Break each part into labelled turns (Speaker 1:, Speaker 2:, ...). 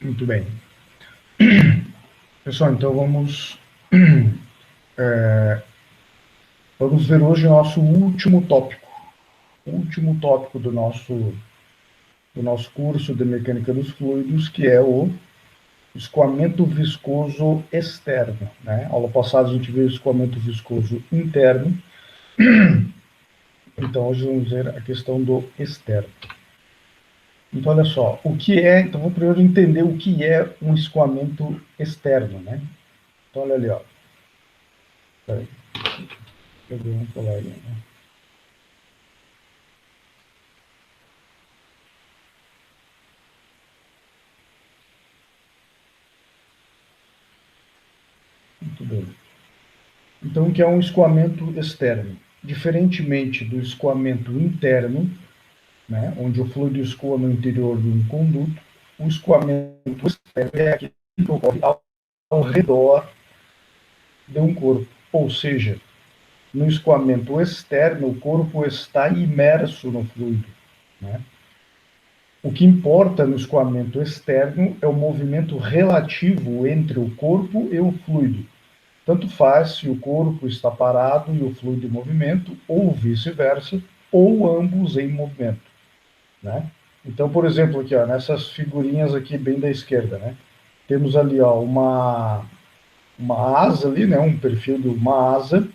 Speaker 1: Muito bem. Pessoal, então vamos ver hoje o nosso último tópico. O último tópico do nosso curso de Mecânica dos Fluidos, que é o escoamento viscoso externo. Né? Aula passada a gente viu o escoamento viscoso interno. Então, hoje vamos ver a questão do externo. Então, olha só, então vamos primeiro entender o que é um escoamento externo, né? Então, olha ali, ó. Peraí. Eu dei um colar aí, né? Muito bem. Então, o que é um escoamento externo? Diferentemente do escoamento interno, né, onde o fluido escoa no interior de um conduto, o escoamento externo é aquele que ocorre ao redor de um corpo. Ou seja, no escoamento externo, o corpo está imerso no fluido. Né? O que importa no escoamento externo é o movimento relativo entre o corpo e o fluido. Tanto faz se o corpo está parado e o fluido em movimento, ou vice-versa, ou ambos em movimento. Né? Então, por exemplo, aqui, ó, nessas figurinhas aqui bem da esquerda, né? Temos ali, ó, uma asa ali, né? Um perfil de uma asa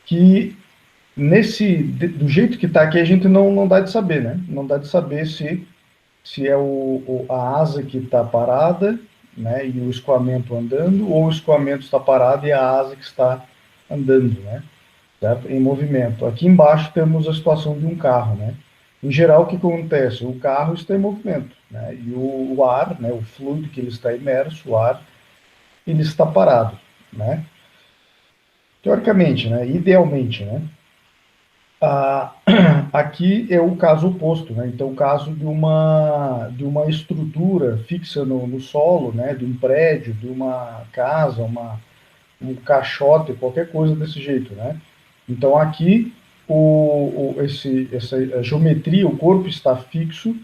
Speaker 1: que do jeito que está aqui a gente não dá de saber, né? Não dá de saber se é a asa que está parada, né? E o escoamento andando, ou o escoamento está parado e a asa que está andando, né? Certo? Em movimento. Aqui embaixo temos a situação de um carro, né? Em geral, o que acontece? O carro está em movimento, né? E o ar, né? O fluido que ele está imerso, o ar, ele está parado, né? Teoricamente, né? Idealmente, né? Ah, aqui é o caso oposto, né? Então, o caso de uma estrutura fixa no solo, né? De um prédio, de uma casa, um caixote, qualquer coisa desse jeito, né? Então, aqui, essa geometria, o corpo está fixo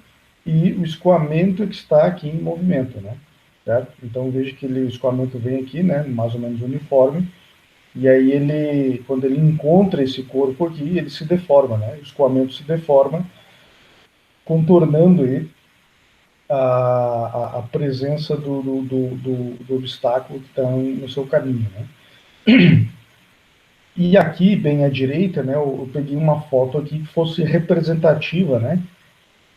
Speaker 1: e o escoamento é que está aqui em movimento, né? Certo? Então, veja que o escoamento vem aqui, né? Mais ou menos uniforme, e aí quando ele encontra esse corpo aqui, ele se deforma, né? O escoamento se deforma, contornando aí a presença do obstáculo que está no seu caminho, né? E aqui, bem à direita, né, eu peguei uma foto aqui que fosse representativa, né,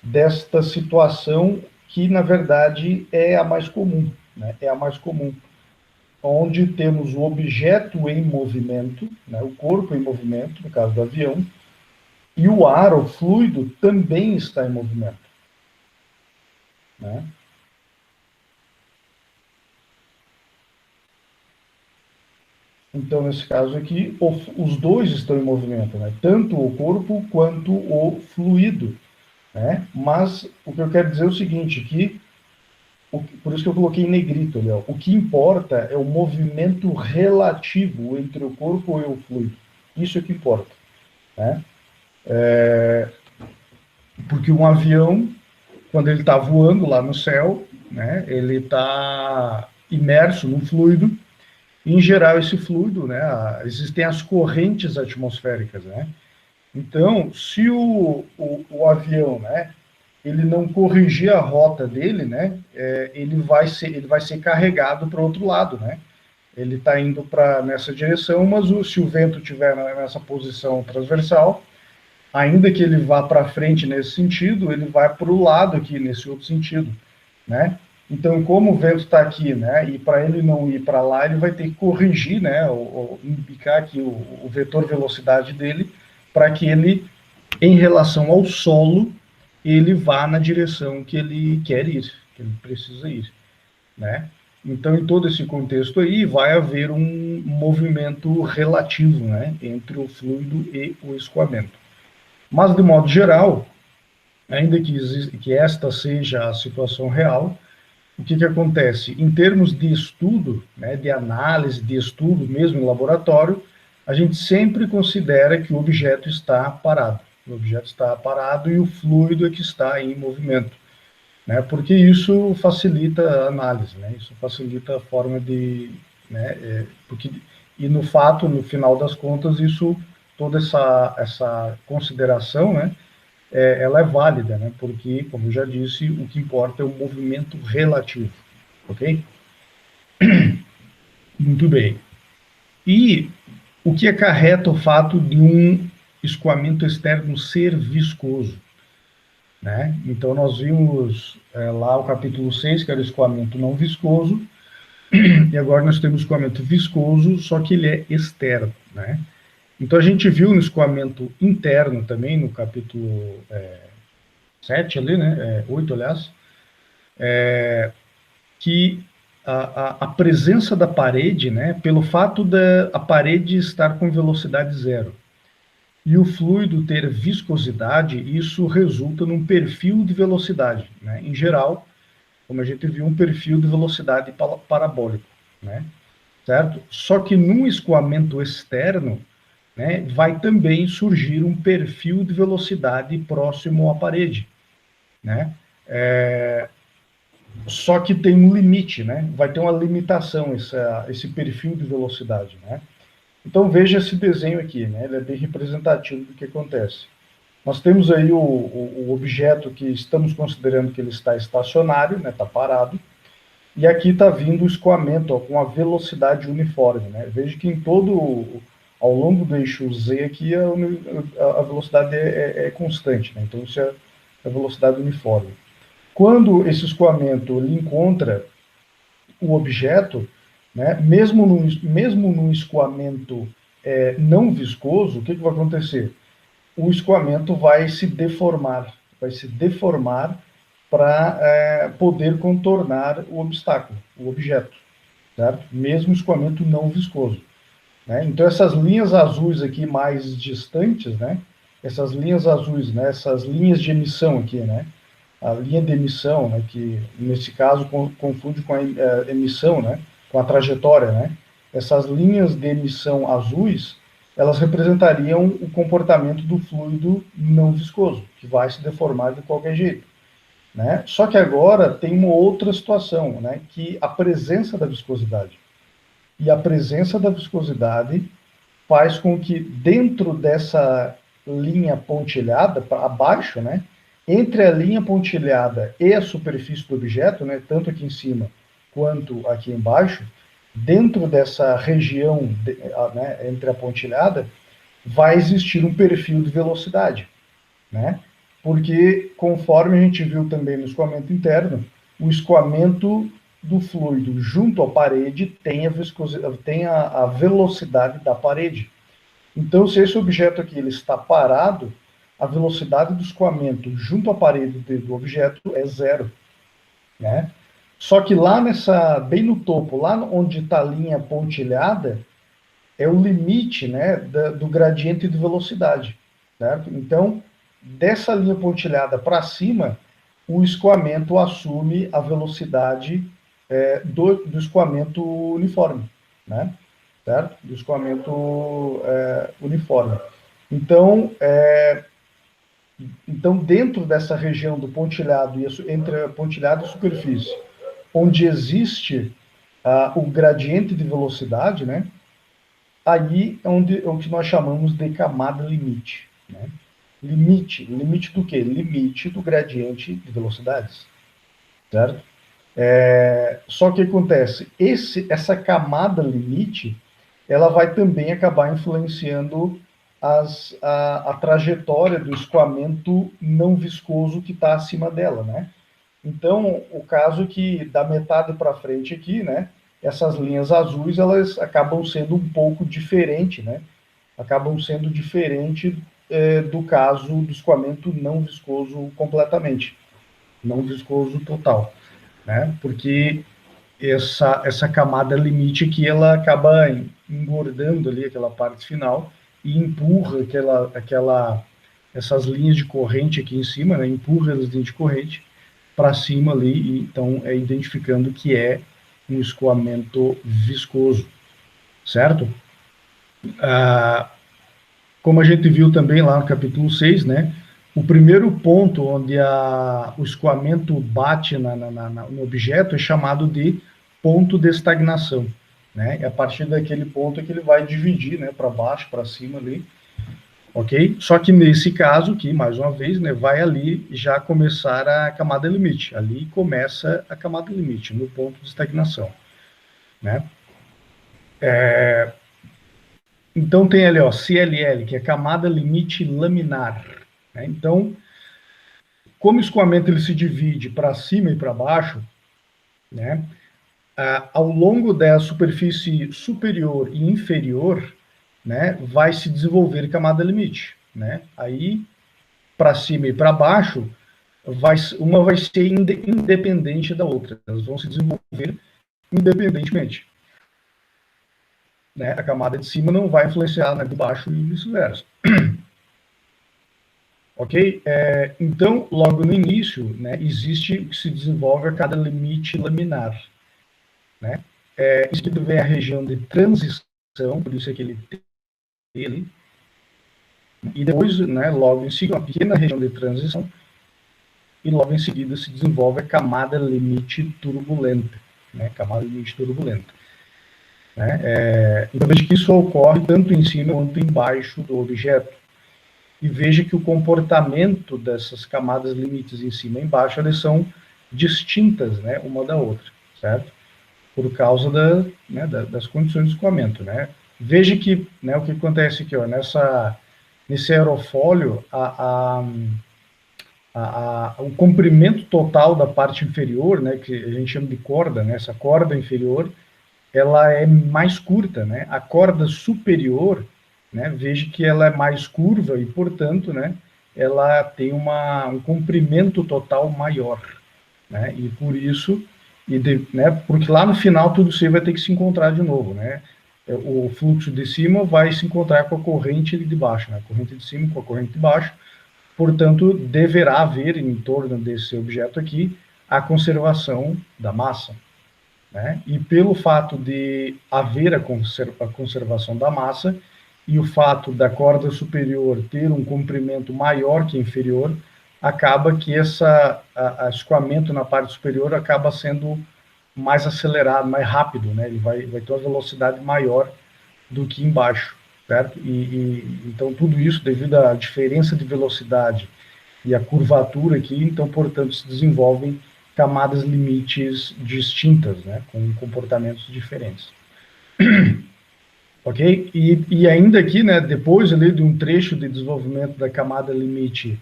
Speaker 1: desta situação que, na verdade, é a mais comum, né, é a mais comum, onde temos o objeto em movimento, né, o corpo em movimento, no caso do avião, e o ar, o fluido, também está em movimento. Né? Então, nesse caso aqui, os dois estão em movimento, né? Tanto o corpo quanto o fluido. Né? Mas o que eu quero dizer é o seguinte, por isso que eu coloquei em negrito, Léo, o que importa é o movimento relativo entre o corpo e o fluido. Isso é que importa. Né? Porque um avião, quando ele está voando lá no céu, né, ele está imerso no fluido. Em geral, esse fluido, né, existem as correntes atmosféricas, né? Então, se o avião, né, ele não corrigir a rota dele, né, ele vai ser carregado para o outro lado, né? Ele está indo nessa direção, mas se o vento estiver nessa posição transversal, ainda que ele vá para frente nesse sentido, ele vai para o lado aqui nesse outro sentido, né? Então, como o vento está aqui, né, e para ele não ir para lá, ele vai ter que corrigir, né, ou indicar aqui o vetor velocidade dele, para que ele, em relação ao solo, ele vá na direção que ele quer ir, que ele precisa ir, né? Então, em todo esse contexto aí, vai haver um movimento relativo, né, entre o fluido e o escoamento. Mas, de modo geral, ainda que esta seja a situação real, o que acontece? Em termos de estudo, né, de análise, de estudo mesmo em laboratório, a gente sempre considera que o objeto está parado. O objeto está parado e o fluido é que está em movimento. né? Porque isso facilita a análise, né? Isso facilita a forma de, né? Porque e no fato, no final das contas, isso toda essa consideração, né? Ela é válida, né? Porque, como eu já disse, o que importa é o movimento relativo, ok? Muito bem. E o que acarreta o fato de um escoamento externo ser viscoso, né? Então, nós vimos lá o capítulo 6, que era o escoamento não viscoso, e agora nós temos o escoamento viscoso, só que ele é externo, né? Então, a gente viu no escoamento interno também, no capítulo 7 ali, né? 8, aliás, que a presença da parede, né? Pelo fato da a parede estar com velocidade zero, e o fluido ter viscosidade, isso resulta num perfil de velocidade, né? Em geral, como a gente viu, um perfil de velocidade parabólico, né? Certo? Só que num escoamento externo, né, vai também surgir um perfil de velocidade próximo à parede, né? Só que tem um limite, né? Vai ter uma limitação esse perfil de velocidade, né? Então veja esse desenho aqui, né? Ele é bem representativo do que acontece. Nós temos aí o objeto que estamos considerando que ele está estacionário, né? Está parado. E aqui está vindo o escoamento ó, com a velocidade uniforme, né? Veja que em todo, ao longo do eixo Z aqui, a velocidade é constante, né? Então isso é a velocidade uniforme. Quando esse escoamento ele encontra o objeto, né, mesmo num escoamento não viscoso, o que vai acontecer? O escoamento vai se deformar para poder contornar o obstáculo, o objeto, certo? Mesmo escoamento não viscoso, né? Então essas linhas azuis aqui mais distantes, né? Essas linhas azuis, né? Essas linhas de emissão aqui, né? A linha de emissão, né? Que nesse caso confunde com a emissão, né? Com a trajetória, né? Essas linhas de emissão azuis, elas representariam o comportamento do fluido não viscoso, que vai se deformar de qualquer jeito, né? Só que agora tem uma outra situação, né? Que a presença da viscosidade. E a presença da viscosidade faz com que dentro dessa linha pontilhada, abaixo, né? Entre a linha pontilhada e a superfície do objeto, né? Tanto aqui em cima quanto aqui embaixo, dentro dessa região, né? Entre a pontilhada, vai existir um perfil de velocidade, né? Porque, conforme a gente viu também no escoamento interno, o escoamento do fluido junto à parede tem a velocidade da parede. Então, se esse objeto aqui ele está parado, a velocidade do escoamento junto à parede do objeto é zero, né? Só que lá bem no topo, lá onde está a linha pontilhada, é o limite, né, do gradiente de velocidade, certo? Então, dessa linha pontilhada para cima, o escoamento assume a velocidade do escoamento uniforme, né? Certo? Do escoamento uniforme. Então, dentro dessa região do pontilhado, entre a pontilhado e a superfície, onde existe o gradiente de velocidade, né? Aí é o que nós chamamos de camada limite, né? Limite do quê? Limite do gradiente de velocidades, certo? Só que acontece, essa camada limite, ela vai também acabar influenciando a trajetória do escoamento não viscoso que está acima dela, né? Então, o caso é que da metade para frente aqui, né, essas linhas azuis, elas acabam sendo um pouco diferente, né? Acabam sendo diferente do caso do escoamento não viscoso completamente, não viscoso total, né? Porque essa camada limite aqui, ela acaba engordando ali aquela parte final e empurra essas linhas de corrente aqui em cima, né? Empurra as linhas de corrente para cima ali, e então é identificando que é um escoamento viscoso, certo? Como a gente viu também lá no capítulo 6, né? o primeiro ponto onde o escoamento bate no objeto é chamado de ponto de estagnação, né? E a partir daquele ponto é que ele vai dividir, né, para baixo, para cima ali, ok? Só que nesse caso aqui, mais uma vez, né, vai ali já começar a camada limite. Ali começa a camada limite, no ponto de estagnação, né? Então tem ali, ó, CLL, que é camada limite laminar, né? Então, como o escoamento ele se divide para cima e para baixo, né? Ao longo da superfície superior e inferior, né, vai se desenvolver camada limite, né? Aí, para cima e para baixo, uma vai ser independente da outra. Elas vão se desenvolver independentemente, né? A camada de cima não vai influenciar na de baixo e vice-versa. Ok? Então, logo no início, né, existe o que se desenvolve a cada limite laminar, né? Em seguida vem a região de transição, por isso é que ele tem ele, e depois, né, logo em seguida, uma pequena região de transição, e logo em seguida se desenvolve a camada limite turbulenta, né? Camada limite turbulenta. Né? Então veja que isso ocorre tanto em cima quanto embaixo do objeto. E veja que o comportamento dessas camadas limites em cima e embaixo, elas são distintas, né, uma da outra, certo? Por causa das condições de escoamento, né? Veja que, né, o que acontece aqui, ó, nesse aerofólio, o comprimento total da parte inferior, né, que a gente chama de corda, né, essa corda inferior, ela é mais curta, né? A corda superior, né, veja que ela é mais curva e, portanto, né, ela tem um comprimento total maior, né? E por isso, né, porque lá no final tudo isso vai ter que se encontrar de novo, né? O fluxo de cima vai se encontrar com a corrente de baixo, né? A corrente de cima com a corrente de baixo. Portanto, deverá haver em torno desse objeto aqui a conservação da massa, né? E pelo fato de haver a conservação da massa e o fato da corda superior ter um comprimento maior que inferior, acaba que a escoamento na parte superior acaba sendo mais acelerado, mais rápido, né? Ele vai ter uma velocidade maior do que embaixo, certo? Então tudo isso devido à diferença de velocidade e a curvatura aqui, então portanto se desenvolvem camadas limites distintas, né, com comportamentos diferentes. Ok? E ainda aqui, né, depois ali de um trecho de desenvolvimento da camada limite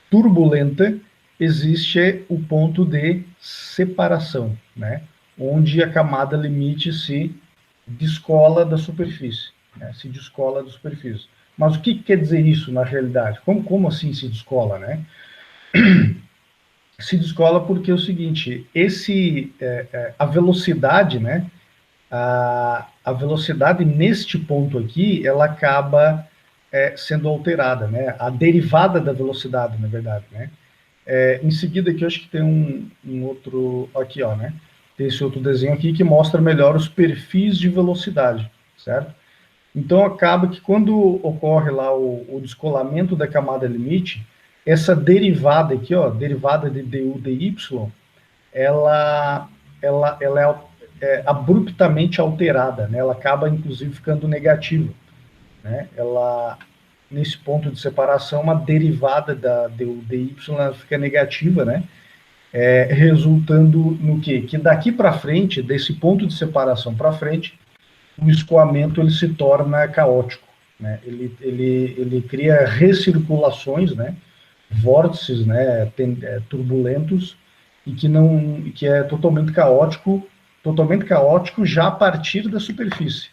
Speaker 1: turbulenta, existe o ponto de separação, né, onde a camada limite se descola da superfície, né, se descola da superfície. Mas o que quer dizer isso na realidade? Como assim se descola, né? Se descola porque é o seguinte, a velocidade, né? A velocidade neste ponto aqui, ela acaba sendo alterada, né? A derivada da velocidade, na verdade, né? Em seguida aqui, eu acho que tem um outro, aqui, ó, né? Tem esse outro desenho aqui que mostra melhor os perfis de velocidade, certo? Então, acaba que quando ocorre lá o descolamento da camada limite, essa derivada aqui, ó, derivada de du dy, ela é abruptamente alterada, né? Ela acaba, inclusive, ficando negativa, né? Ela, nesse ponto de separação, uma derivada da du dy ela fica negativa, né? Resultando no quê? Que daqui para frente, desse ponto de separação para frente, o escoamento ele se torna caótico, né? Ele cria recirculações, né? Vórtices, né? Turbulentos e que é totalmente caótico já a partir da superfície,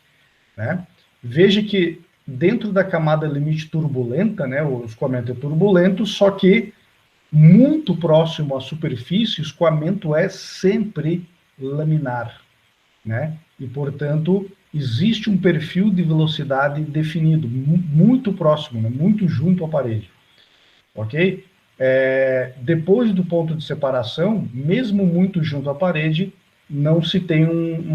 Speaker 1: né? Veja que dentro da camada limite turbulenta, né? O escoamento é turbulento, só que muito próximo à superfície, o escoamento é sempre laminar, né? E, portanto, existe um perfil de velocidade definido, muito próximo, né? Muito junto à parede, ok? Depois do ponto de separação, mesmo muito junto à parede, não se tem um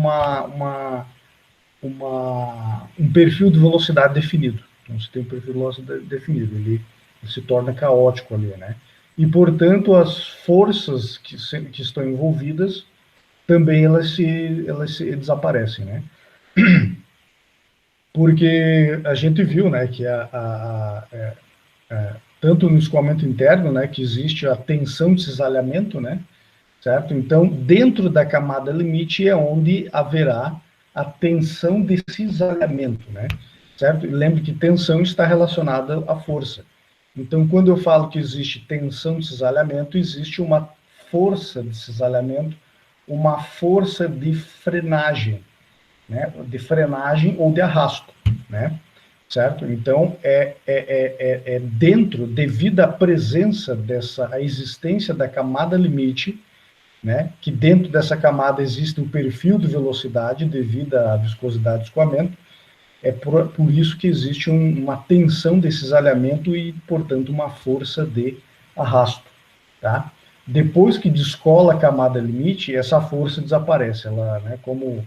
Speaker 1: perfil de velocidade definido. Não se tem um perfil de velocidade definido. se torna caótico ali, né? E, portanto, as forças que estão envolvidas também elas se desaparecem, né? Porque a gente viu, né, que tanto no escoamento interno, né, que existe a tensão de cisalhamento, né, certo? Então, dentro da camada limite é onde haverá a tensão de cisalhamento, né, certo? E lembre que tensão está relacionada à força. Então, quando eu falo que existe tensão de cisalhamento, existe uma força de cisalhamento, uma força de frenagem, né, de frenagem ou de arrasto, né, certo? Então, dentro, devido à presença a existência da camada limite, né, que dentro dessa camada existe um perfil de velocidade devido à viscosidade do escoamento, por isso que existe uma tensão de cisalhamento e, portanto, uma força de arrasto, tá? Depois que descola a camada limite, essa força desaparece, ela, né, como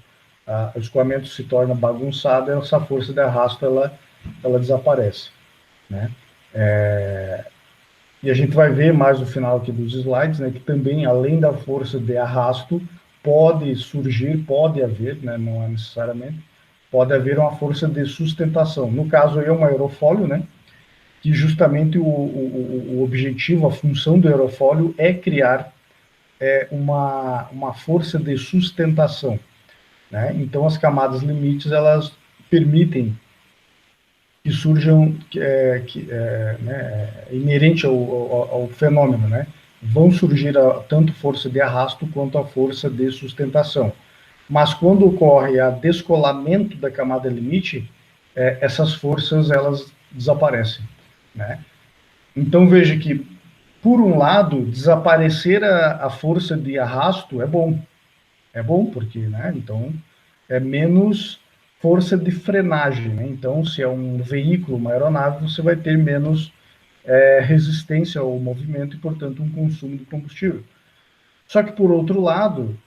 Speaker 1: o escoamento se torna bagunçado, essa força de arrasto ela desaparece, né? E a gente vai ver mais no final aqui dos slides, né, que também, além da força de arrasto, pode surgir, pode haver, né, não é necessariamente, pode haver uma força de sustentação. No caso aí é um aerofólio, né, que justamente o objetivo, a função do aerofólio é criar uma força de sustentação, né? Então as camadas limites elas permitem que surjam, né, inerente ao fenômeno, né? Vão surgir tanto força de arrasto quanto a força de sustentação. Mas quando ocorre a descolamento da camada limite, essas forças elas desaparecem, né? Então veja que, por um lado, desaparecer a força de arrasto é bom porque, né? Então é menos força de frenagem, né? Então, se é um veículo, uma aeronave, você vai ter menos resistência ao movimento e, portanto, um consumo de combustível. Só que, por outro lado,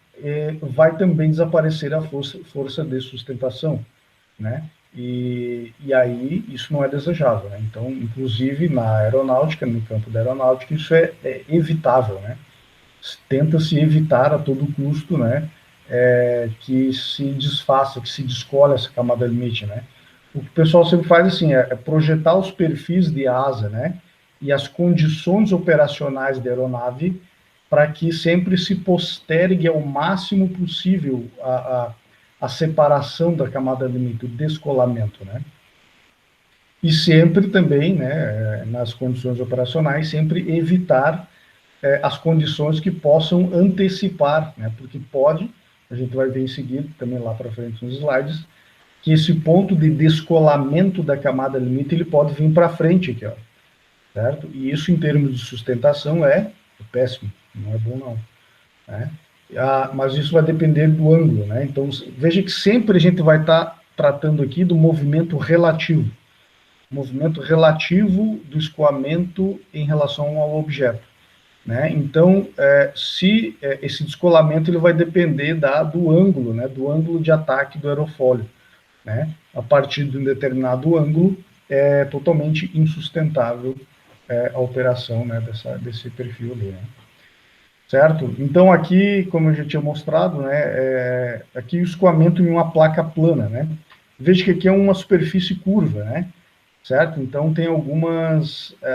Speaker 1: vai também desaparecer a força de sustentação, né? E aí isso não é desejável, né? Então, inclusive na aeronáutica, no campo da aeronáutica, isso é evitável, né? Tenta-se evitar a todo custo, né? Que se desfaça, que se descolhe essa camada limite, né? O que o pessoal sempre faz assim é projetar os perfis de asa, né? E as condições operacionais da aeronave para que sempre se postergue ao máximo possível a separação da camada limite, o descolamento, né? E sempre também, né, nas condições operacionais, sempre evitar as condições que possam antecipar, né? Porque pode, a gente vai ver em seguida, também lá para frente nos slides, que esse ponto de descolamento da camada limite ele pode vir para frente aqui, ó, certo? E isso em termos de sustentação é péssimo, não é bom não, né? Mas isso vai depender do ângulo, né? Então veja que sempre a gente vai estar tratando aqui do movimento relativo do escoamento em relação ao objeto, né? Então, se esse descolamento ele vai depender do ângulo, né? Do ângulo de ataque do aerofólio, né? A partir de um determinado ângulo, é totalmente insustentável a operação, né? Desse perfil ali, né? Certo? Então, aqui, como eu já tinha mostrado, né? Aqui o escoamento em uma placa plana, né? Veja que aqui é uma superfície curva, né? Certo? Então tem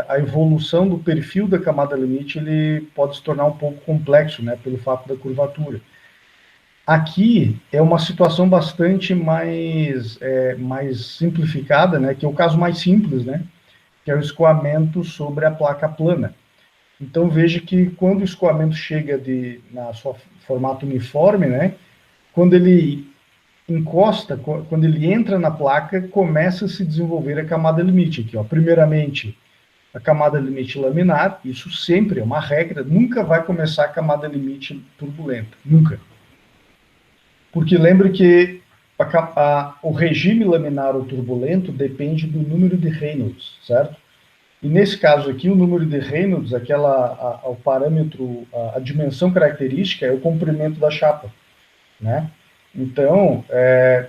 Speaker 1: a evolução do perfil da camada limite ele pode se tornar um pouco complexo, né, pelo fato da curvatura. Aqui é uma situação bastante mais simplificada, né, que é o caso mais simples, né, que é o escoamento sobre a placa plana. Então veja que quando o escoamento chega na sua formato uniforme, né, quando ele encosta, quando ele entra na placa, começa a se desenvolver a camada limite aqui, ó. Primeiramente, a camada limite laminar, isso sempre é uma regra, nunca vai começar a camada limite turbulenta, nunca. Porque lembre que o regime laminar ou turbulento depende do número de Reynolds, certo? E nesse caso aqui, o número de Reynolds, o parâmetro, a dimensão característica é o comprimento da chapa, né? Então,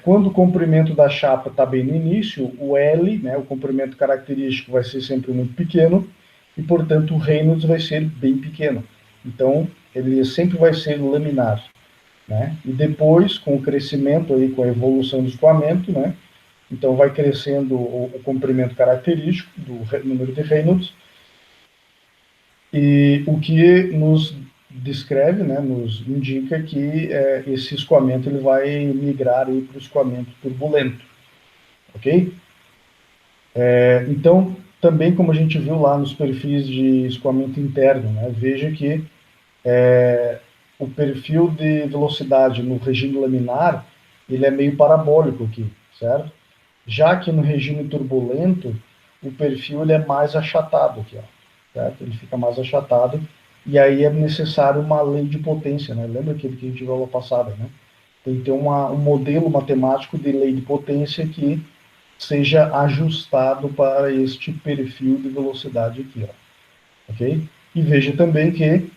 Speaker 1: quando o comprimento da chapa está bem no início, o L, né, o comprimento característico, vai ser sempre muito pequeno, e, portanto, o Reynolds vai ser bem pequeno. Então, ele sempre vai ser laminar, né? E depois, com o crescimento, aí, com a evolução do escoamento, né? Então, vai crescendo o comprimento característico do número de Reynolds, e o que nos descreve, né, nos indica que esse escoamento ele vai migrar para o escoamento turbulento, ok? Então, também como a gente viu lá nos perfis de escoamento interno, né, veja que o perfil de velocidade no regime laminar, ele é meio parabólico aqui, certo? Já que no regime turbulento, o perfil ele é mais achatado aqui, ó, certo? Ele fica mais achatado, e aí é necessário uma lei de potência, né? Lembra aquele que a gente viu aula passada, né? Tem que ter um modelo matemático de lei de potência que seja ajustado para este perfil de velocidade aqui, ó, ok? E veja também que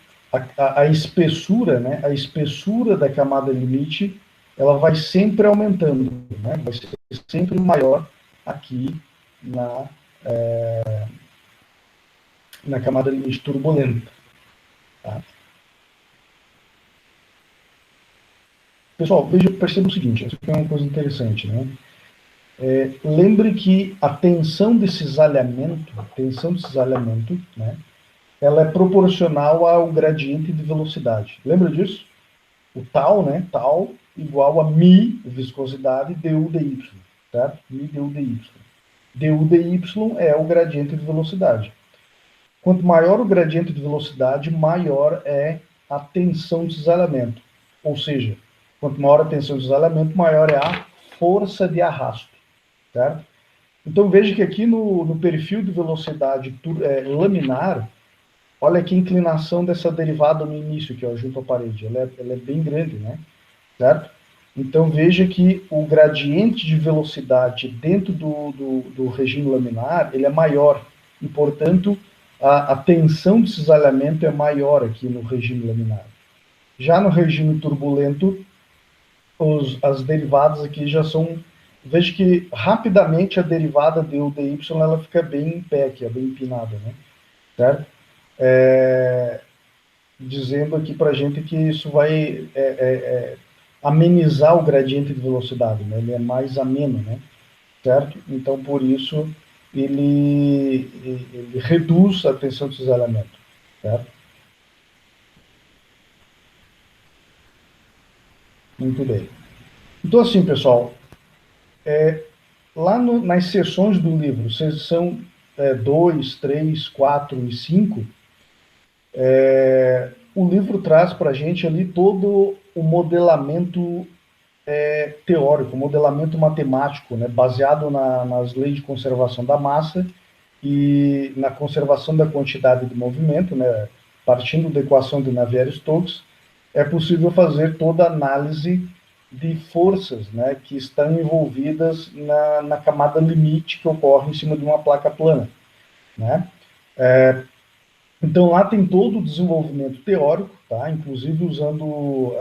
Speaker 1: a espessura, né? A espessura da camada limite, ela vai sempre aumentando, né? Vai ser sempre maior aqui na camada limite turbulenta. Tá? Pessoal, perceba o seguinte, isso aqui é uma coisa interessante, né? Lembre que a tensão de cisalhamento, né, ela é proporcional ao gradiente de velocidade. Lembra disso? O tau, né, tau igual a mi, viscosidade, du dy, certo? Mi du dy. Du dy é o gradiente de velocidade. Quanto maior o gradiente de velocidade, maior é a tensão de cisalhamento. Ou seja, quanto maior a tensão de cisalhamento, maior é a força de arrasto, certo? Então veja que aqui no perfil de velocidade laminar, olha aqui a inclinação dessa derivada no início, que é junto à parede. Ela é bem grande, né? Certo? Então veja que o gradiente de velocidade dentro do regime laminar, ele é maior. E, portanto, a tensão de cisalhamento é maior aqui no regime laminar. Já no regime turbulento, as derivadas aqui já são... Veja que rapidamente a derivada de U dy ela fica bem em pé aqui, bem empinada, né? Certo? Dizendo aqui para a gente que isso vai amenizar o gradiente de velocidade, né? Ele é mais ameno, né? Certo? Então, por isso, ele reduz a tensão de cisalhamento, certo? Muito bem. Então, assim, pessoal, lá nas seções do livro, seção 2, 3, 4 e 5, o livro traz para a gente ali todo o modelamento teórico, modelamento matemático, né, baseado nas leis de conservação da massa e na conservação da quantidade de movimento, né, partindo da equação de Navier-Stokes, é possível fazer toda a análise de forças, né, que estão envolvidas na camada limite que ocorre em cima de uma placa plana, né? Então, lá tem todo o desenvolvimento teórico, tá? Inclusive usando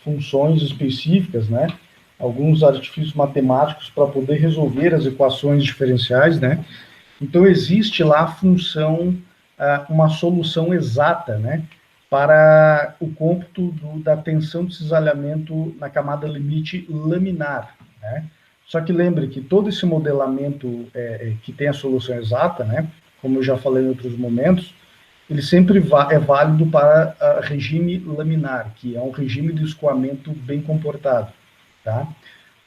Speaker 1: funções específicas, né? Alguns artifícios matemáticos para poder resolver as equações diferenciais, né? Então, existe lá a função, uma solução exata, né? Para o cômputo da tensão de cisalhamento na camada limite laminar, né? Só que lembre que todo esse modelamento que tem a solução exata, né? Como eu já falei em outros momentos, ele sempre é válido para regime laminar, que é um regime de escoamento bem comportado, tá?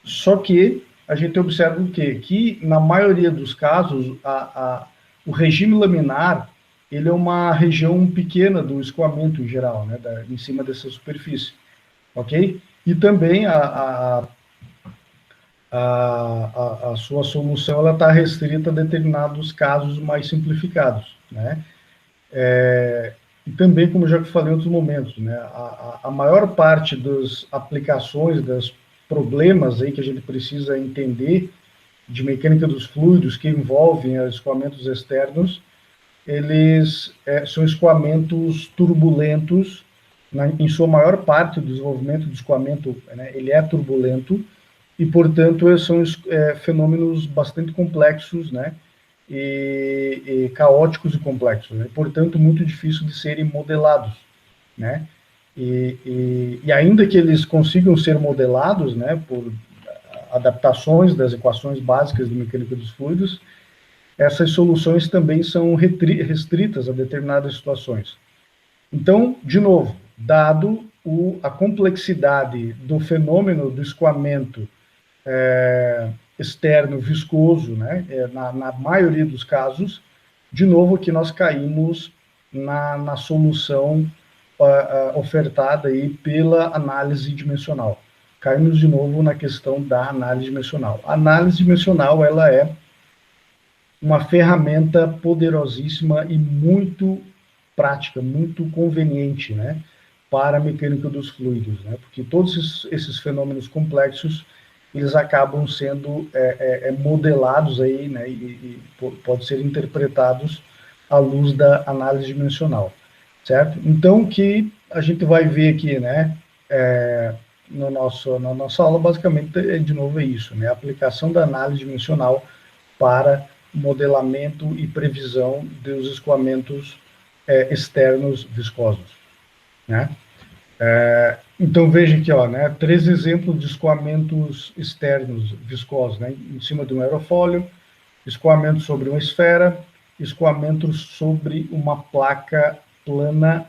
Speaker 1: Só que a gente observa o quê? Que, na maioria dos casos, o regime laminar, ele é uma região pequena do escoamento em geral, né, em cima dessa superfície, ok? E também a sua solução está restrita a determinados casos mais simplificados, né? E também, como eu já falei em outros momentos, né, a maior parte das aplicações, dos problemas aí que a gente precisa entender de mecânica dos fluidos que envolvem escoamentos externos, eles são escoamentos turbulentos, em sua maior parte do desenvolvimento do escoamento, né, ele é turbulento, e, portanto, são fenômenos bastante complexos, né, e caóticos e complexos, né? Portanto, muito difícil de serem modelados, né? E ainda que eles consigam ser modelados, né, por adaptações das equações básicas de mecânica dos fluidos, essas soluções também são restritas a determinadas situações. Então, de novo, dado a complexidade do fenômeno do escoamento externo viscoso, né, na maioria dos casos, de novo que nós caímos na solução ofertada aí pela análise dimensional. Caímos de novo na questão da análise dimensional. A análise dimensional, ela é uma ferramenta poderosíssima e muito prática, muito conveniente, né, para a mecânica dos fluidos, né, porque todos esses fenômenos complexos, eles acabam sendo modelados aí, né, e pode ser interpretados à luz da análise dimensional, certo? Então, o que a gente vai ver aqui, né, na nossa aula, basicamente, de novo, é isso, né, a aplicação da análise dimensional para modelamento e previsão dos escoamentos externos viscosos, né? Então veja aqui, ó, né, 3 exemplos de escoamentos externos viscosos, né, em cima de um aerofólio, escoamento sobre uma esfera, escoamento sobre uma placa plana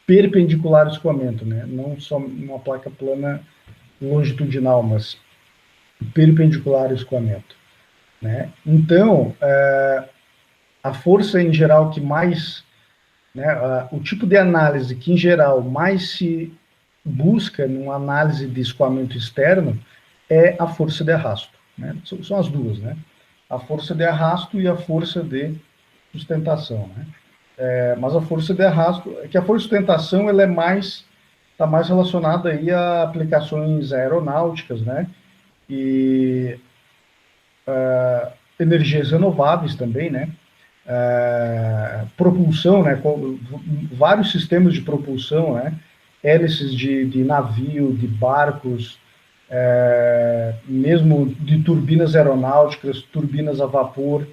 Speaker 1: perpendicular ao escoamento, né, não só uma placa plana longitudinal, mas perpendicular ao escoamento, né. Então, a força em geral que mais, né, o tipo de análise que em geral mais se busca numa análise de escoamento externo é a força de arrasto, né? São as duas, né? A força de arrasto e a força de sustentação, né? Mas a força de arrasto, que a força de sustentação, ela está mais relacionada aí a aplicações aeronáuticas, né? E energias renováveis também, né? Propulsão, né? Vários sistemas de propulsão, né? Hélices de navio, de barcos, mesmo de turbinas aeronáuticas, turbinas a vapor,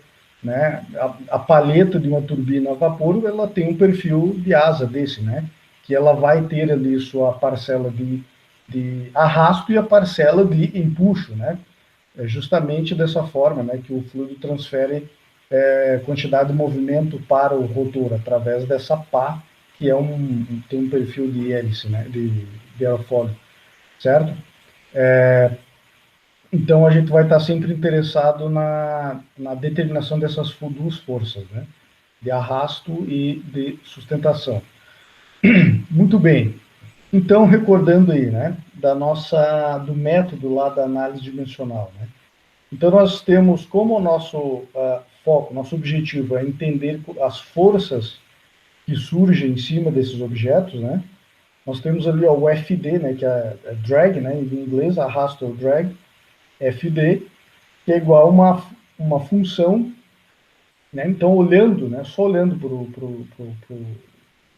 Speaker 1: né? A palheta de uma turbina a vapor, ela tem um perfil de asa desse, né? Que ela vai ter ali sua parcela de arrasto e a parcela de empuxo, né? É justamente dessa forma, né, que o fluido transfere quantidade de movimento para o rotor, através dessa pá, que tem um perfil de hélice, né, de aerofólio, certo? Então, a gente vai estar sempre interessado na determinação dessas duas forças, né, de arrasto e de sustentação. Muito bem. Então, recordando aí, né, do método lá da análise dimensional, né? Então, nós temos como nosso foco, nosso objetivo é entender as forças que surgem em cima desses objetos, né? Nós temos ali o FD, né, que é drag, né, em inglês, arrasto ou drag, FD, que é igual a uma função, né? Então, olhando, né, só olhando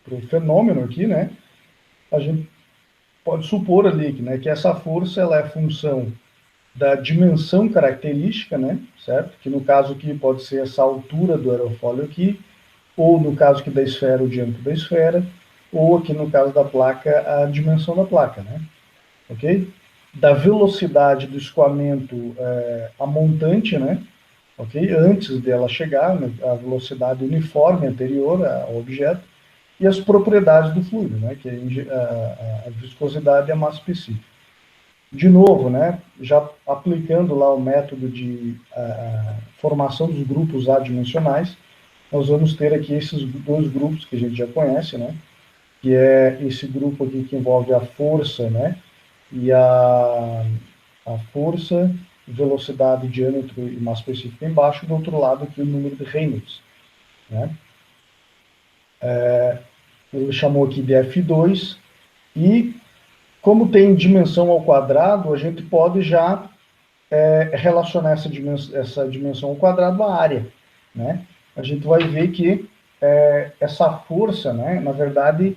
Speaker 1: para o fenômeno aqui, né, a gente pode supor ali né, que essa força ela é função da dimensão característica, né, certo? Que no caso aqui pode ser essa altura do aerofólio aqui, ou no caso aqui da esfera, o diâmetro da esfera, ou aqui no caso da placa, a dimensão da placa, né? Ok? Da velocidade do escoamento a montante, né? Ok? Antes dela chegar, né, a velocidade uniforme anterior ao objeto, e as propriedades do fluido, né? Que a viscosidade e a massa específica. De novo, né, já aplicando lá o método de formação dos grupos adimensionais, nós vamos ter aqui esses dois grupos que a gente já conhece, né, que é esse grupo aqui que envolve a força, né, e a força, velocidade, diâmetro e massa específica embaixo, do outro lado aqui o número de Reynolds, né. Ele chamou aqui de F2, e como tem dimensão ao quadrado, a gente pode já relacionar essa dimensão ao quadrado à área, né? A gente vai ver que essa força, né, na verdade,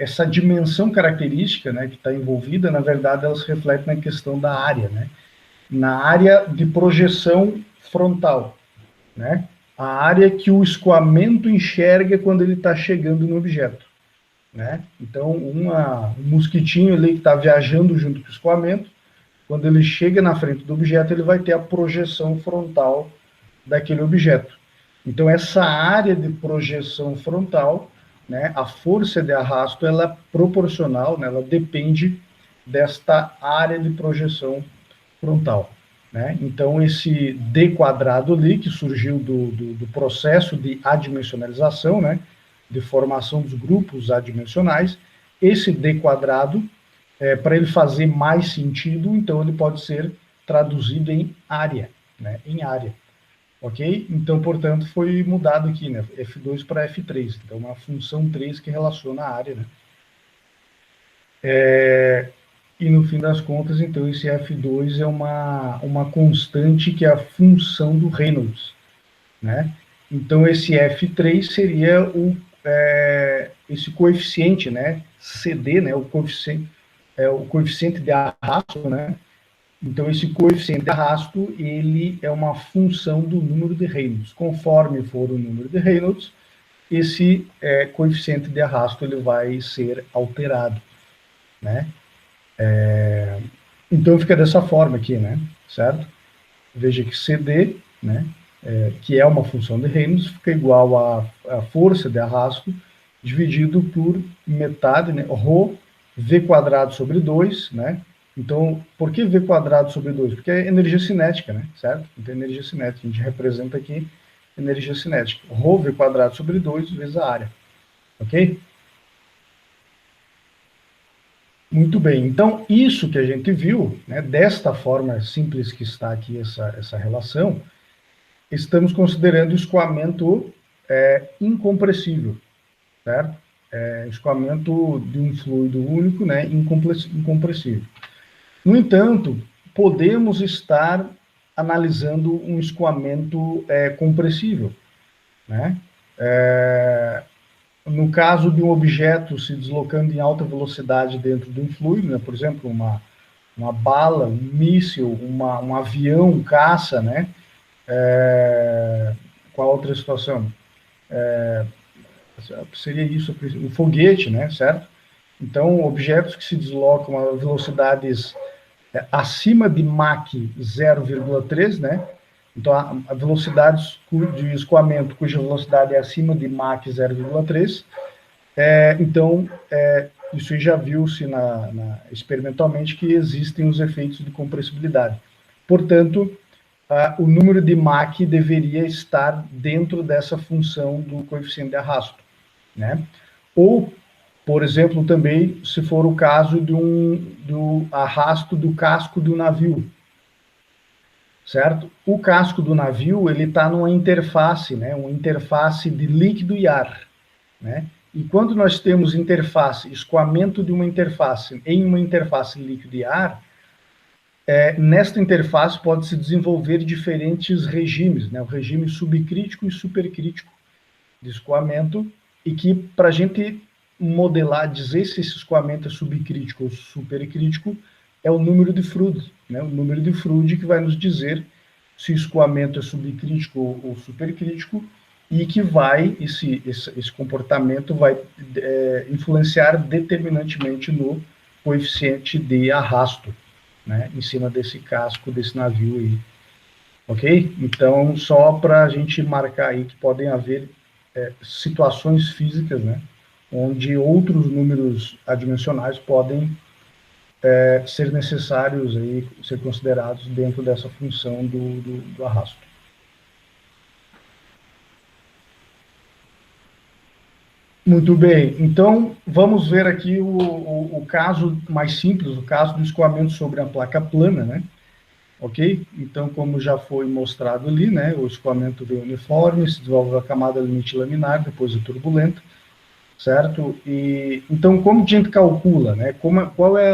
Speaker 1: essa dimensão característica, né, que está envolvida, na verdade, ela se reflete na questão da área, né? Na área de projeção frontal, né? A área que o escoamento enxerga quando ele está chegando no objeto, né? Então, um mosquitinho ali que está viajando junto com o escoamento, quando ele chega na frente do objeto, ele vai ter a projeção frontal daquele objeto. Então, essa área de projeção frontal, né, a força de arrasto, ela é proporcional, né, ela depende desta área de projeção frontal. Né? Então, esse D quadrado ali, que surgiu do processo de adimensionalização, né, de formação dos grupos adimensionais, esse D quadrado, para ele fazer mais sentido, então ele pode ser traduzido em área, né, em área. Ok? Então, portanto, foi mudado aqui, né, F2 para F3. Então, uma função 3 que relaciona a área, né? E no fim das contas, então, esse F2 é uma constante que é a função do Reynolds, né? Então, esse F3 seria esse coeficiente, né? CD, né? O coeficiente de arrasto, né? Então, esse coeficiente de arrasto, ele é uma função do número de Reynolds. Conforme for o número de Reynolds, esse coeficiente de arrasto ele vai ser alterado, né? Então fica dessa forma aqui, né? Certo? Veja que CD, né? Que é uma função de Reynolds, fica igual a força de arrasto dividido por metade, né? Rho V quadrado sobre 2, né? Então, por que V quadrado sobre 2? Porque é energia cinética, né? Certo? Então, energia cinética. A gente representa aqui energia cinética. Rho V quadrado sobre 2 vezes a área. Ok? Muito bem, então isso que a gente viu, né, desta forma simples que está aqui essa relação, estamos considerando escoamento incompressível, certo? Escoamento de um fluido único, né, incompressível. No entanto, podemos estar analisando um escoamento compressível, né? No caso de um objeto se deslocando em alta velocidade dentro de um fluido, né, por exemplo, uma bala, um míssil, um avião, um caça, né? Qual outra situação? Seria isso, um foguete, né? Certo? Então, objetos que se deslocam a velocidades acima de Mach 0,3, né? Então, a velocidade de escoamento cuja velocidade é acima de Mach 0,3, então, isso já viu-se experimentalmente que existem os efeitos de compressibilidade. Portanto, o número de Mach deveria estar dentro dessa função do coeficiente de arrasto, né? Ou, por exemplo, também, se for o caso do arrasto do casco do navio, certo? O casco do navio, ele está numa interface, né? Uma interface de líquido e ar, né? E quando nós temos interface, escoamento de uma interface em uma interface líquido e ar, nesta interface pode-se desenvolver diferentes regimes, né? O regime subcrítico e supercrítico de escoamento, e que para a gente modelar, dizer se esse escoamento é subcrítico ou supercrítico, é o número de Froude, né? O número de Froude que vai nos dizer se o escoamento é subcrítico ou supercrítico, e que esse comportamento vai influenciar determinantemente no coeficiente de arrasto, né, em cima desse casco desse navio aí, ok? Então, só para a gente marcar aí que podem haver situações físicas, né, onde outros números adimensionais podem ser necessários aí, ser considerados dentro dessa função do arrasto. Muito bem, então vamos ver aqui o caso mais simples, o caso do escoamento sobre a placa plana, né? Ok? Então, como já foi mostrado ali, né? O escoamento vem uniforme, se desenvolve a camada limite laminar, depois é turbulenta, certo? E então, como a gente calcula, né? Qual é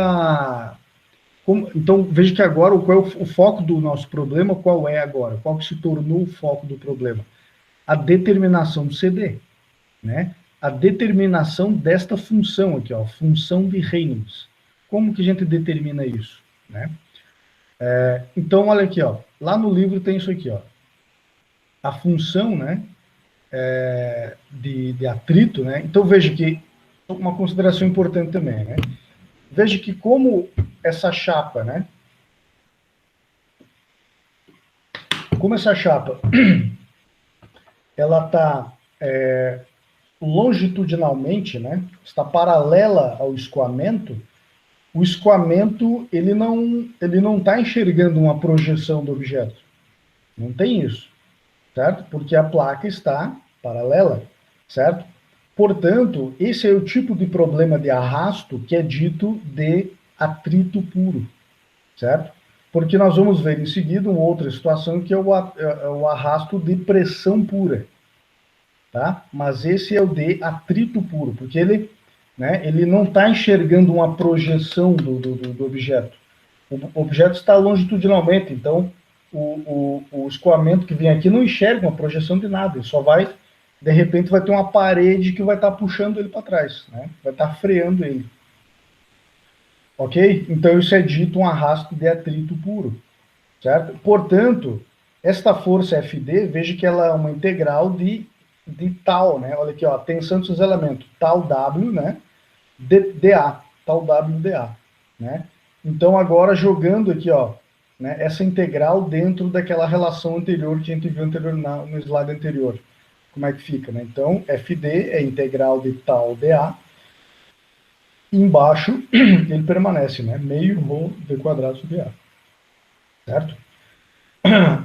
Speaker 1: então, veja que agora qual é o foco do nosso problema, qual é agora? Qual que se tornou o foco do problema? A determinação do CD, né? A determinação desta função aqui, ó, função de Reynolds. Como que a gente determina isso, né? Então, olha aqui, ó, lá no livro tem isso aqui, ó. a função, né, de atrito, né? Então veja que uma consideração importante também, né? Veja que como essa chapa, né? Como essa chapa, ela está longitudinalmente, né? Está paralela ao escoamento. O escoamento ele não está enxergando uma projeção do objeto. Não tem isso, certo? Porque a placa está paralela, certo? Portanto, esse é o tipo de problema de arrasto que é dito de atrito puro, certo? Porque nós vamos ver em seguida uma outra situação que é o arrasto de pressão pura, tá? Mas esse é o de atrito puro, porque ele, né, ele não está enxergando uma projeção do objeto. O objeto está longitudinalmente, então o escoamento que vem aqui não enxerga uma projeção de nada, ele só vai, de repente, vai ter uma parede que vai estar puxando ele para trás, né? Vai estar freando ele. Ok? Então isso é dito um arrasto de atrito puro, certo? Portanto, esta força FD, veja que ela é uma integral de tal, né? Olha aqui, ó, tensão de cisalhamento, tal W, né? DA, tal W DA, né? Então agora jogando aqui, ó, né, essa integral dentro daquela relação anterior que a gente viu no slide anterior. Como é que fica, né? Então, FD é integral de tal DA, e embaixo ele permanece, né? Meio ρ v quadrado sobre A, certo?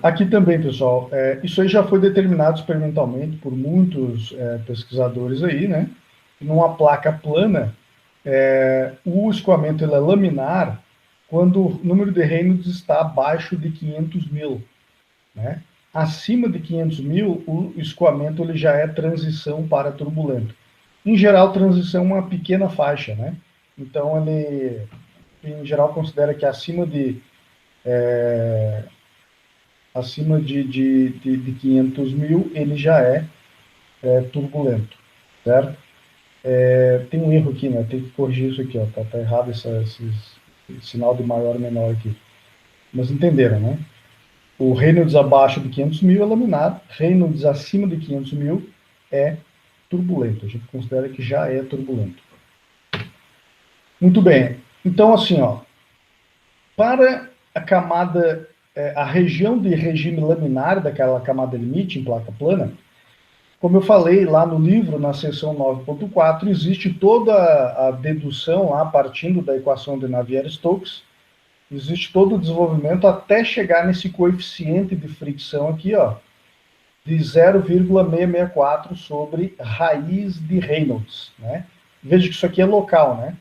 Speaker 1: Aqui também, pessoal, isso aí já foi determinado experimentalmente por muitos pesquisadores aí, né? Numa placa plana, o escoamento ele é laminar quando o número de Reynolds está abaixo de 500 mil, né? Acima de 500 mil, o escoamento ele já é transição para turbulento. Em geral, transição é uma pequena faixa, né? Então, ele, em geral, considera que acima de 500 mil, ele já é turbulento, certo? Tem um erro aqui, né? Tem que corrigir isso aqui, ó. Tá errado esse sinal de maior e menor aqui. Mas entenderam, né? O Reynolds abaixo de 500 mil é laminar, Reynolds acima de 500 mil é turbulento. A gente considera que já é turbulento. Muito bem. Então, assim, ó, para a camada, a região de regime laminar daquela camada limite em placa plana, como eu falei lá no livro, na seção 9.4, existe toda a dedução lá, partindo da equação de Navier-Stokes, existe todo o desenvolvimento até chegar nesse coeficiente de fricção aqui, ó, de 0,664 sobre raiz de Reynolds, né? Veja que isso aqui é local, né?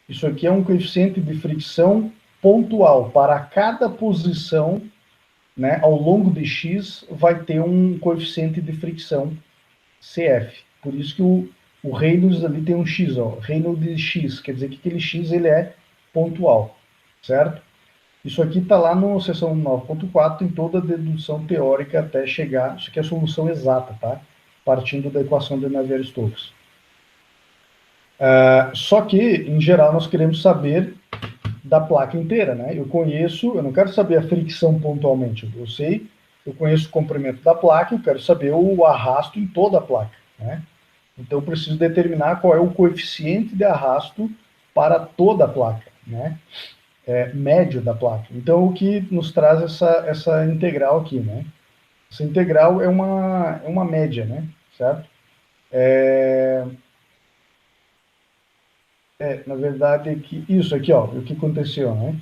Speaker 1: Isso aqui é um coeficiente de fricção pontual. Para cada posição, né, ao longo de x, vai ter um coeficiente de fricção CF. Por isso que o Reynolds ali tem um x, ó, Reynolds x, quer dizer que aquele x ele é pontual, certo? Isso aqui está lá no seção 9.4, tem toda a dedução teórica até chegar, isso aqui é a solução exata, tá? Partindo da equação de Navier-Stokes. Só que, em geral, nós queremos saber da placa inteira, né? Eu não quero saber a fricção pontualmente, eu conheço o comprimento da placa, eu quero saber o arrasto em toda a placa, né? Então, eu preciso determinar qual é o coeficiente de arrasto para toda a placa, né? Médio da placa. Então, o que nos traz essa integral aqui, né? Essa integral é uma média, né? Certo? Na verdade, isso aqui, ó, o que aconteceu, né?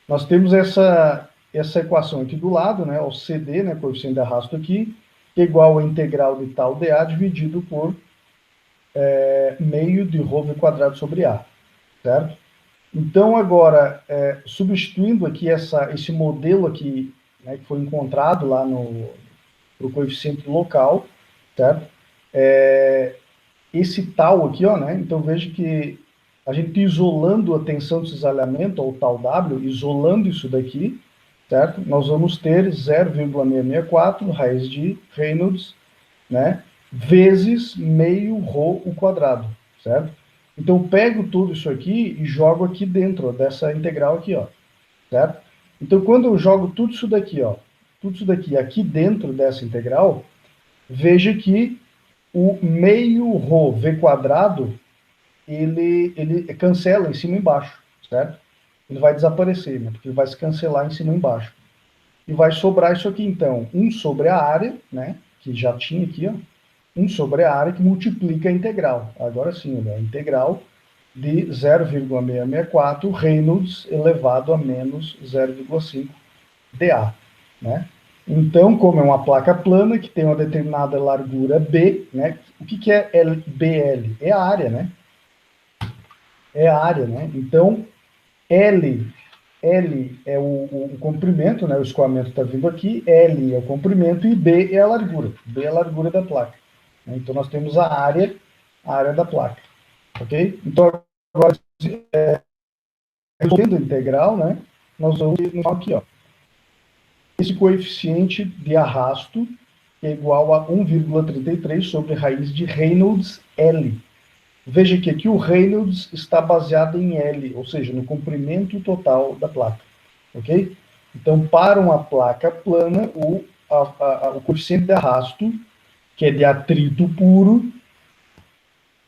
Speaker 1: Nós temos essa equação aqui do lado, né? O CD, né? Coeficiente de arrasto aqui, que é igual a integral de tal dA dividido por meio de ρ quadrado sobre A, certo? Então, agora, substituindo aqui esse modelo aqui, né, que foi encontrado lá no coeficiente local, certo? Esse tal aqui, ó, né? Então, veja que a gente isolando a tensão de cisalhamento, ou tal W, isolando isso daqui, certo? Nós vamos ter 0,664 raiz de Reynolds, né? Vezes meio ρ o quadrado, certo? Então, eu pego tudo isso aqui e jogo aqui dentro dessa integral aqui, ó, certo? Então, quando eu jogo tudo isso daqui, ó, tudo isso daqui aqui dentro dessa integral, Veja que o meio ρ v quadrado, ele cancela em cima e embaixo, certo? Ele vai desaparecer, né? Porque ele vai se cancelar em cima e embaixo. E vai sobrar isso aqui, então, 1 sobre a área, né? Que já tinha aqui, ó. 1 sobre a área que multiplica a integral. Agora sim, olha, a integral de 0,664 Reynolds elevado a menos 0,5 dA, né? Então, como é uma placa plana que tem uma determinada largura B, né? O que é BL? É a área, né? É a área, né? Então, L é o comprimento, né? O escoamento está vindo aqui, L é o comprimento e B é a largura. B é a largura da placa. Né? Então, nós temos a área da placa. Ok? Então, agora, resolvendo a integral, né? Nós vamos aqui, ó. Esse coeficiente de arrasto é igual a 1,33 sobre raiz de Reynolds L. Veja que aqui o Reynolds está baseado em L, ou seja, no comprimento total da placa. Ok? Então, para uma placa plana, o coeficiente de arrasto, que é de atrito puro,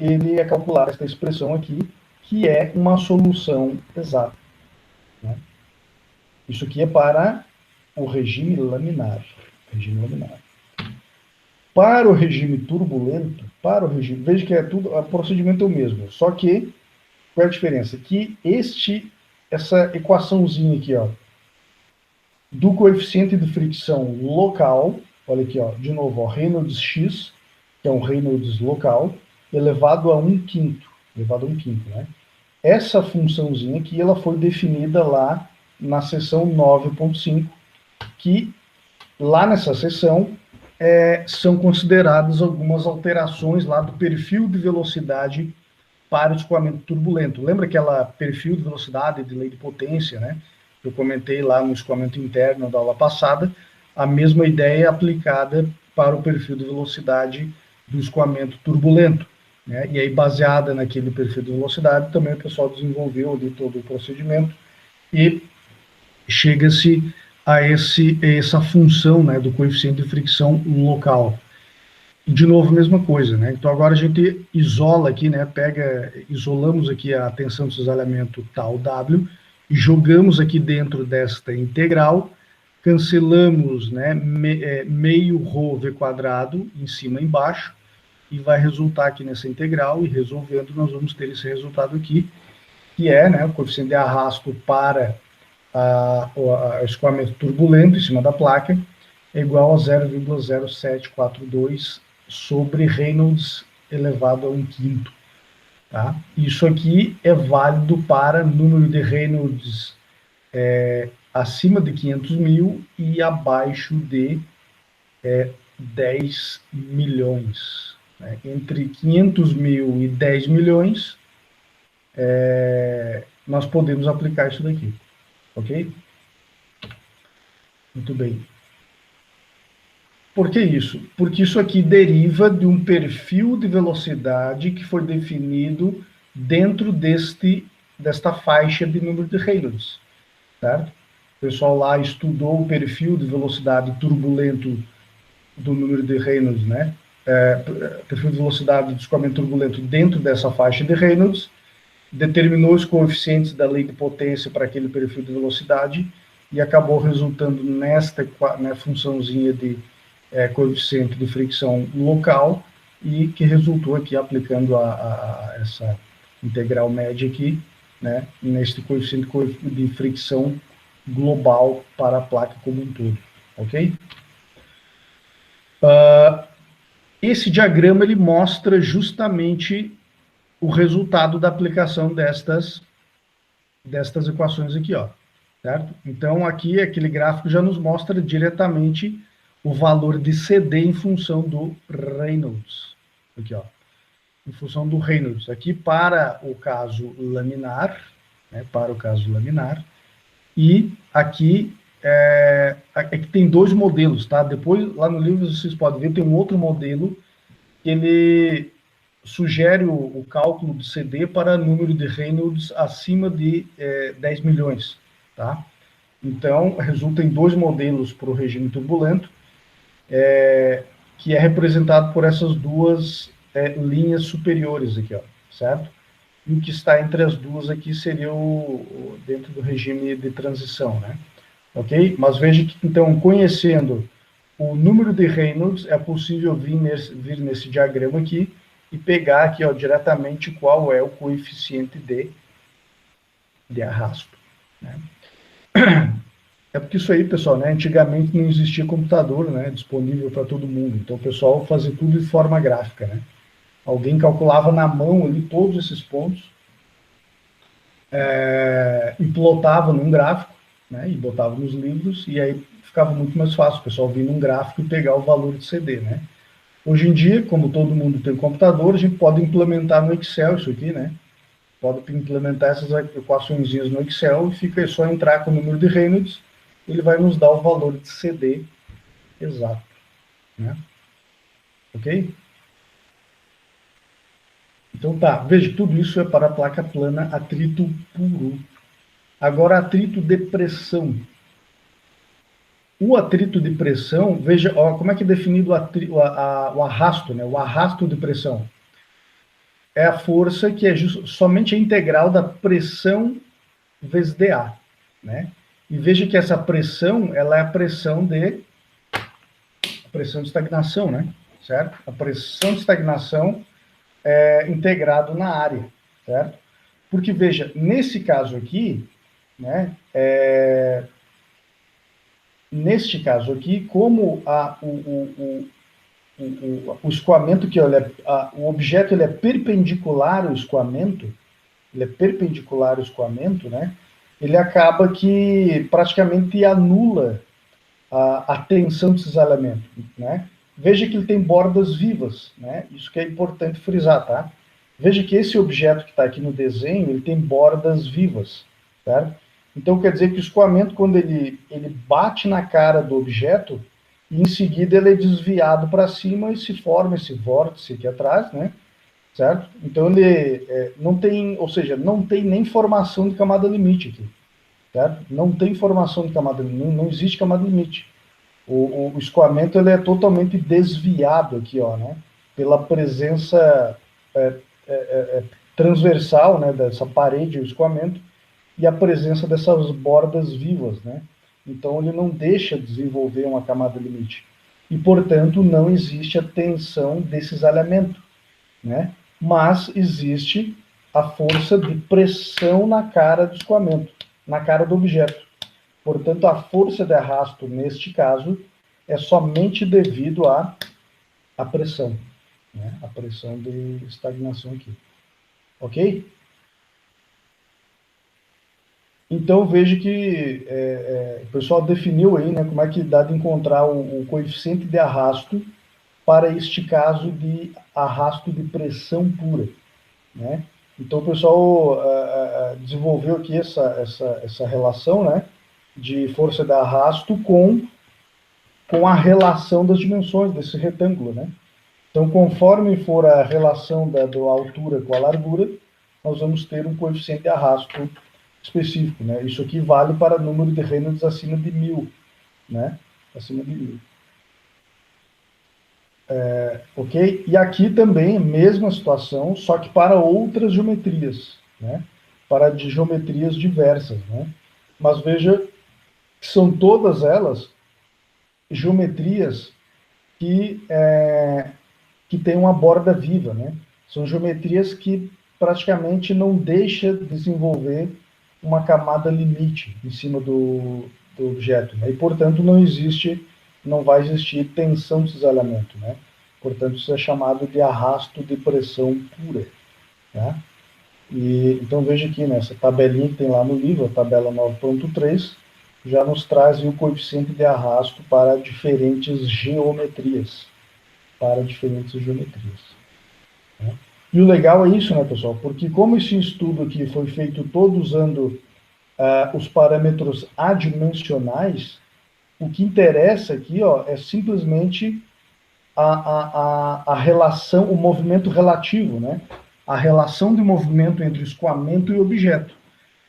Speaker 1: ele é calculado esta expressão aqui, que é uma solução exata. Né? Isso aqui é para o regime laminar. Regime laminar. Para o regime turbulento, veja que é tudo, o procedimento é o mesmo, só que qual é a diferença? Que essa equaçãozinha aqui, ó, do coeficiente de fricção local, olha aqui, ó, de novo, ó, Reynolds X, que é um Reynolds local, elevado a 1/5, né? Essa funçãozinha aqui, ela foi definida lá na seção 9.5, que lá nessa seção são consideradas algumas alterações lá do perfil de velocidade para o escoamento turbulento. Lembra aquela perfil de velocidade de lei de potência, né? Eu comentei lá no escoamento interno da aula passada, a mesma ideia aplicada para o perfil de velocidade do escoamento turbulento. Né? E aí, baseada naquele perfil de velocidade, também o pessoal desenvolveu ali todo o procedimento e chega-se a essa função, né, do coeficiente de fricção local. E, de novo, a mesma coisa, né? Então, agora a gente isola aqui, né? Isolamos aqui a tensão de cisalhamento tal W e jogamos aqui dentro desta integral, cancelamos, né, meio ρ v quadrado em cima e embaixo, e vai resultar aqui nessa integral, e resolvendo nós vamos ter esse resultado aqui, que é, né, o coeficiente de arrasto para o escoamento turbulento em cima da placa, é igual a 0,0742 sobre Reynolds elevado a 1/5. Tá? Isso aqui é válido para número de Reynolds acima de 500 mil e abaixo de 10 milhões. Né? Entre 500 mil e 10 milhões, nós podemos aplicar isso daqui. Ok? Muito bem. Por que isso? Porque isso aqui deriva de um perfil de velocidade que foi definido dentro desta faixa de número de Reynolds, certo? O pessoal lá estudou o perfil de velocidade turbulento do número de Reynolds, né? Perfil de velocidade do escoamento turbulento dentro dessa faixa de Reynolds, determinou os coeficientes da lei de potência para aquele perfil de velocidade e acabou resultando nesta, né, funçãozinha de coeficiente de fricção local, e que resultou aqui aplicando essa integral média aqui, né, neste coeficiente de fricção global para a placa como um todo, ok? Esse diagrama ele mostra justamente o resultado da aplicação destas equações aqui, ó, certo? Então, aqui, aquele gráfico já nos mostra diretamente o valor de CD em função do Reynolds. Aqui, ó, em função do Reynolds. Aqui, para o caso laminar, né, e aqui que tem dois modelos, tá? Depois, lá no livro, vocês podem ver, tem um outro modelo que ele sugere o cálculo de CD para número de Reynolds acima de 10 milhões, tá? Então, resulta em dois modelos para o regime turbulento. que é representado por essas duas linhas superiores aqui, ó, certo? E o que está entre as duas aqui seria dentro do regime de transição, né? Ok? Mas veja que, então, conhecendo o número de Reynolds, é possível vir nesse diagrama aqui e pegar aqui, ó, diretamente qual é o coeficiente de arrasto, né? É porque isso aí, pessoal, né, antigamente não existia computador, né, disponível para todo mundo. Então o pessoal fazia tudo de forma gráfica, né? Alguém calculava na mão ali todos esses pontos e plotava num gráfico, né, e botava nos livros, e aí ficava muito mais fácil o pessoal vir num gráfico e pegar o valor de CD, né? Hoje em dia, como todo mundo tem computador, a gente pode implementar no Excel isso aqui, né? Pode implementar essas equações no Excel e fica só entrar com o número de Reynolds, ele vai nos dar o valor de CD exato, né? Ok? Então tá, veja, tudo isso é para a placa plana atrito puro. Agora, atrito de pressão. O atrito de pressão, veja, ó, como é que é definido o arrasto, né? O arrasto de pressão. É a força que é somente a integral da pressão vezes dA, né? E veja que essa pressão, ela é a pressão de estagnação, né? Certo? A pressão de estagnação é integrado na área, certo? Porque, veja, nesse caso aqui, né, neste caso aqui, como o escoamento, que olha, o objeto ele é perpendicular ao escoamento, ele é perpendicular ao escoamento, né, ele acaba que praticamente anula a tensão de cisalhamento, né? Veja que ele tem bordas vivas, né? Isso que é importante frisar, tá? Veja que esse objeto que está aqui no desenho, ele tem bordas vivas, certo? Então quer dizer que o escoamento, quando ele bate na cara do objeto, e em seguida ele é desviado para cima e se forma esse vórtice aqui atrás, né? Certo? Então ele não tem, ou seja, não tem nem formação de camada limite aqui, certo? Não tem formação de camada limite, não existe camada limite. O escoamento ele é totalmente desviado aqui, ó, né? Pela presença transversal, né, dessa parede, o escoamento, e a presença dessas bordas vivas, né? Então ele não deixa desenvolver uma camada limite. E, portanto, não existe a tensão desse cisalhamento, né? Mas existe a força de pressão na cara do escoamento, na cara do objeto. Portanto, a força de arrasto, neste caso, é somente devido à pressão, né? A pressão de estagnação aqui. Ok? Então, veja que o pessoal definiu aí, né, como é que dá de encontrar o coeficiente de arrasto para este caso de arrasto de pressão pura, né? Então, o pessoal desenvolveu aqui essa relação, né, de força de arrasto com a relação das dimensões desse retângulo, né? Então, conforme for a relação da altura com a largura, nós vamos ter um coeficiente de arrasto específico, né? Isso aqui vale para número de Reynolds acima de 1000, né? Acima de 1000. Ok? E aqui também, mesma situação, só que para outras geometrias, né? Para de geometrias diversas, né? Mas veja que são todas elas geometrias que têm uma borda viva, né? São geometrias que praticamente não deixam desenvolver uma camada limite em cima do objeto, né? E, portanto, não vai existir tensão de cisalhamento, né? Portanto, isso é chamado de arrasto de pressão pura, né? E, então, veja aqui, nessa tabelinha que tem lá no livro, a tabela 9.3, já nos traz o coeficiente de arrasto para diferentes geometrias. Né? E o legal é isso, né, pessoal? Porque como esse estudo aqui foi feito todo usando os parâmetros adimensionais, o que interessa aqui, ó, é simplesmente a relação, o movimento relativo, né? A relação de movimento entre escoamento e objeto,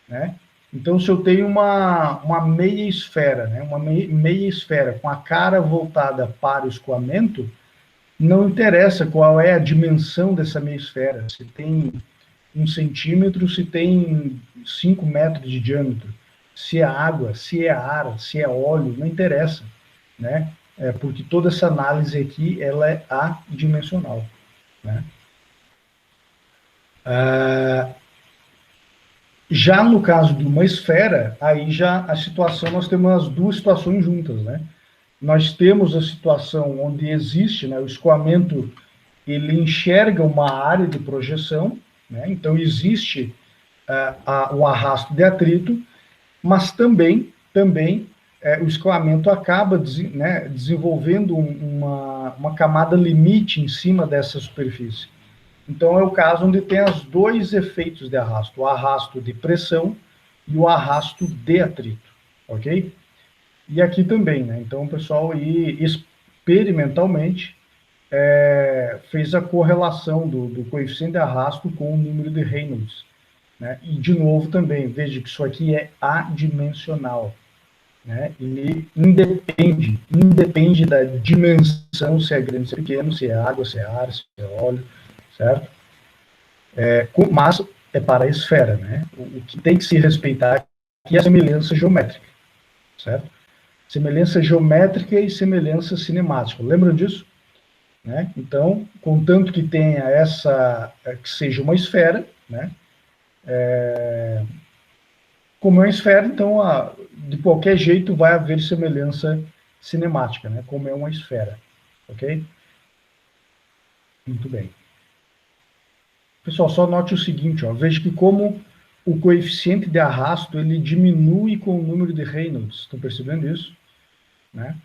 Speaker 1: né? Então, se eu tenho uma meia esfera, né? Uma meia esfera com a cara voltada para o escoamento, Não interessa qual é a dimensão dessa meia esfera, se tem 1 centímetro, se tem 5 metros de diâmetro, se é água, se é ar, se é óleo, não interessa, né? Porque toda essa análise aqui, ela é adimensional, né? Já no caso de uma esfera, aí já a situação, nós temos as duas situações juntas, né? Nós temos a situação onde existe, né, o escoamento, ele enxerga uma área de projeção, né? Então existe o arrasto de atrito, mas também o escoamento acaba né, desenvolvendo uma camada limite em cima dessa superfície. Então é o caso onde tem os dois efeitos de arrasto, o arrasto de pressão e o arrasto de atrito, ok? E aqui também, né? Então o pessoal aí, experimentalmente fez a correlação do coeficiente de arrasto com o número de Reynolds, né? E de novo também, veja que isso aqui é adimensional, né? Ele independe da dimensão, se é grande, se é pequeno, se é água, se é ar, se é óleo, certo? Mas é para a esfera, né? O que tem que se respeitar aqui é a semelhança geométrica, certo? Semelhança geométrica e semelhança cinemática. Lembram disso? Né? Então, contanto que tenha que seja uma esfera, né? Como é uma esfera, então, de qualquer jeito vai haver semelhança cinemática, né? Como é uma esfera, ok? Muito bem. Pessoal, só note o seguinte, ó, veja que como o coeficiente de arrasto ele diminui com o número de Reynolds, estão percebendo isso? Né?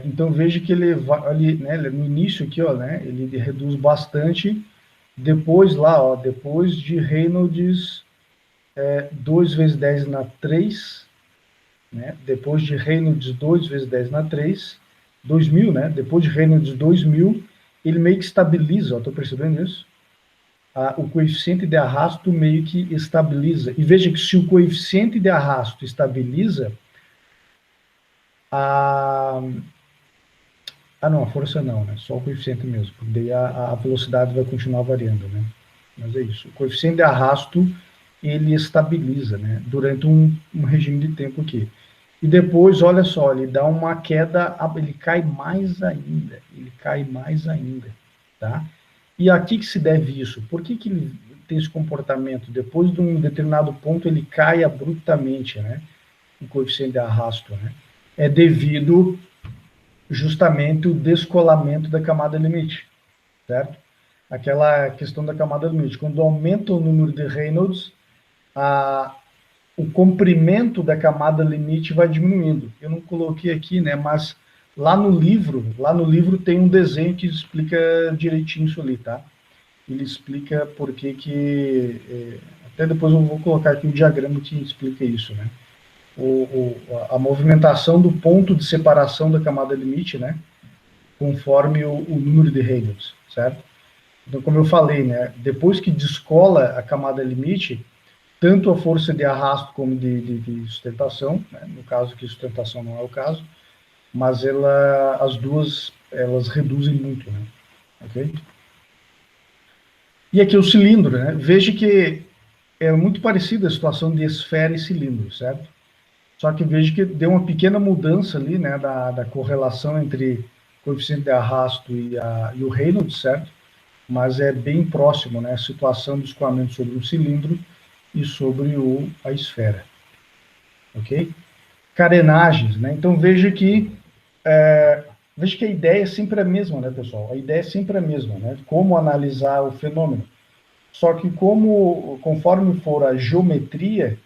Speaker 1: Então veja que ele vai ali, né, no início aqui, ó, né, ele reduz bastante, depois lá, ó, depois de Reynolds 2 vezes 10 na 3, né, depois de Reynolds 2 vezes 10 na 3, 2000, né, depois de Reynolds 2000, ele meio que estabiliza, estou percebendo isso? O coeficiente de arrasto meio que estabiliza. E veja que se o coeficiente de arrasto estabiliza, a, não, a força não, né? Só o coeficiente mesmo, porque daí a velocidade vai continuar variando, né? Mas é isso. O coeficiente de arrasto, ele estabiliza, né? Durante um regime de tempo aqui. E depois, olha só, ele dá uma queda, ele cai mais ainda, tá? E a que se deve isso? Por que ele tem esse comportamento? Depois de um determinado ponto, ele cai abruptamente, né? O coeficiente de arrasto, né? É devido justamente o descolamento da camada limite, certo? Aquela questão da camada limite. Quando aumenta o número de Reynolds, o comprimento da camada limite vai diminuindo. Eu não coloquei aqui, né, mas lá no livro tem um desenho que explica direitinho isso ali, tá? Ele explica por que até depois eu vou colocar aqui um diagrama que explica isso, né? A movimentação do ponto de separação da camada limite, né? Conforme o número de Reynolds, certo? Então, como eu falei, né? Depois que descola a camada limite, tanto a força de arrasto como de sustentação, né? No caso que sustentação não é o caso, mas as duas elas reduzem muito, né? Ok? E aqui o cilindro, né? Veja que é muito parecida a situação de esfera e cilindro, certo? Só que veja que deu uma pequena mudança ali, né, da correlação entre coeficiente de arrasto e o Reynolds, certo? Mas é bem próximo, né, a situação do escoamento sobre um cilindro e sobre a esfera, ok? Carenagens, né? Então veja que a ideia é sempre a mesma, né, pessoal? A ideia é sempre a mesma, né? Como analisar o fenômeno. Só que conforme for a geometria,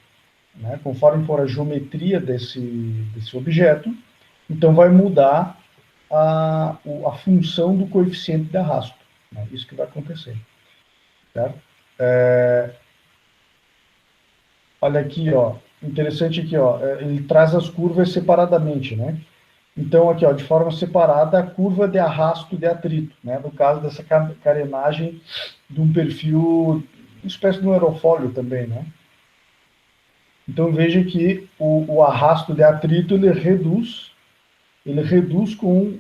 Speaker 1: né, conforme for a geometria desse objeto, então vai mudar a função do coeficiente de arrasto. Né? Isso que vai acontecer. Certo? Olha aqui, ó, interessante aqui, ó, ele traz as curvas separadamente, né? Então, aqui, ó, de forma separada, a curva de arrasto de atrito, né? No caso dessa carenagem de um perfil, uma espécie de um aerofólio também, né? Então, veja que o arrasto de atrito, ele reduz com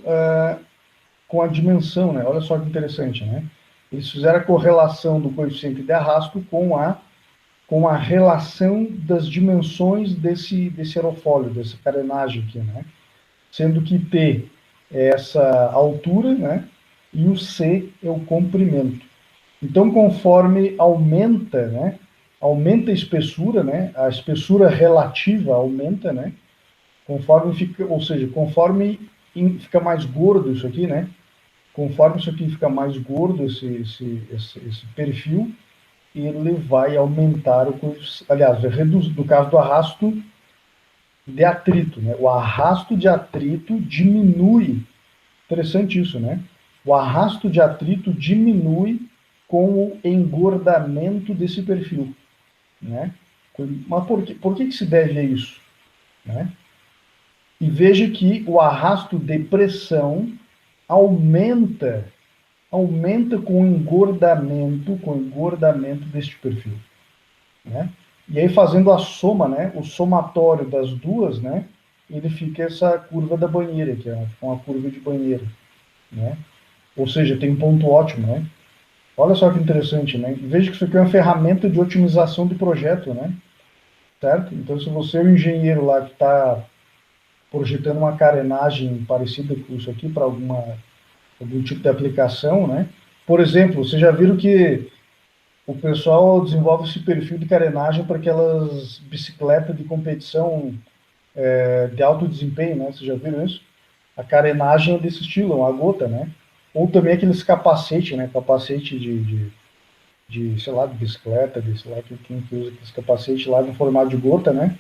Speaker 1: com a dimensão, né? Olha só que interessante, né? Eles fizeram a correlação do coeficiente de arrasto com a relação das dimensões desse aerofólio, dessa carenagem aqui, né? Sendo que T é essa altura, né? E o C é o comprimento. Então, conforme aumenta, né? Aumenta a espessura, né? A espessura relativa aumenta, né? Conforme fica, ou seja, conforme fica mais gordo isso aqui, né? Conforme isso aqui fica mais gordo, esse perfil, ele vai aumentar o coeficiente, aliás, vai reduzir, no caso do arrasto de atrito, né? O arrasto de atrito diminui, interessante isso, né? O arrasto de atrito diminui com o engordamento desse perfil, né? Mas por que se deve a isso, né? E veja que o arrasto de pressão aumenta com o engordamento deste perfil, né? E aí fazendo a soma, né, o somatório das duas, né, ele fica essa curva da banheira, que é uma curva de banheira, né? Ou seja, tem um ponto ótimo, né? Olha só que interessante, né? Veja que isso aqui é uma ferramenta de otimização de projeto, né? Certo? Então, se você é um engenheiro lá que está projetando uma carenagem parecida com isso aqui para algum tipo de aplicação, né? Por exemplo, vocês já viram que o pessoal desenvolve esse perfil de carenagem para aquelas bicicletas de competição de alto desempenho, né? Vocês já viram isso? A carenagem é desse estilo, uma gota, né? Ou também aqueles capacete, né? Capacete sei lá, de bicicleta, de sei lá, quem que usa aqueles capacete lá no formato de gota, né?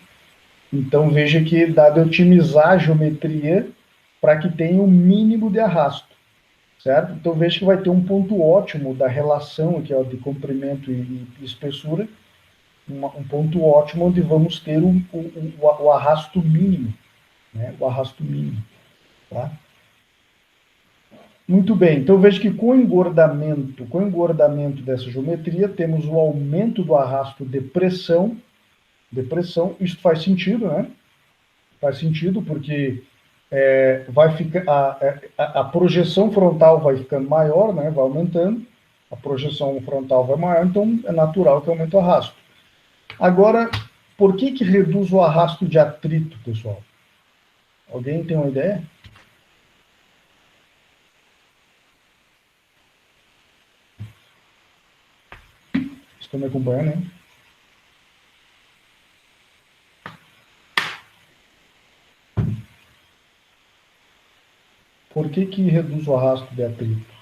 Speaker 1: Então veja que dá de otimizar a geometria para que tenha o mínimo de arrasto, certo? Então veja que vai ter um ponto ótimo da relação aqui, ó, de comprimento e espessura, um ponto ótimo onde vamos ter o arrasto mínimo, né? O arrasto mínimo, tá? Muito bem, então veja que com o engordamento dessa geometria, temos o aumento do arrasto de pressão, isso faz sentido, né? Faz sentido porque vai ficar a projeção frontal vai ficando maior, né? Vai aumentando, a projeção frontal vai maior, então é natural que aumente o arrasto. Agora, por que reduz o arrasto de atrito, pessoal? Alguém tem uma ideia? Estão me acompanhando, hein? Por que reduz o arrasto de atrito?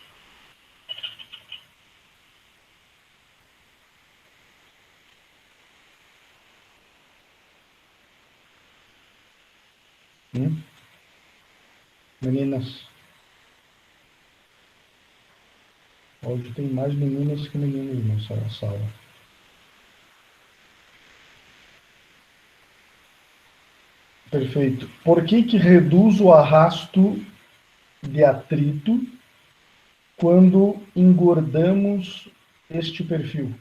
Speaker 1: Meninas, hoje tem mais meninas que meninos nessa sala. Perfeito. Por que reduz o arrasto de atrito quando engordamos este perfil?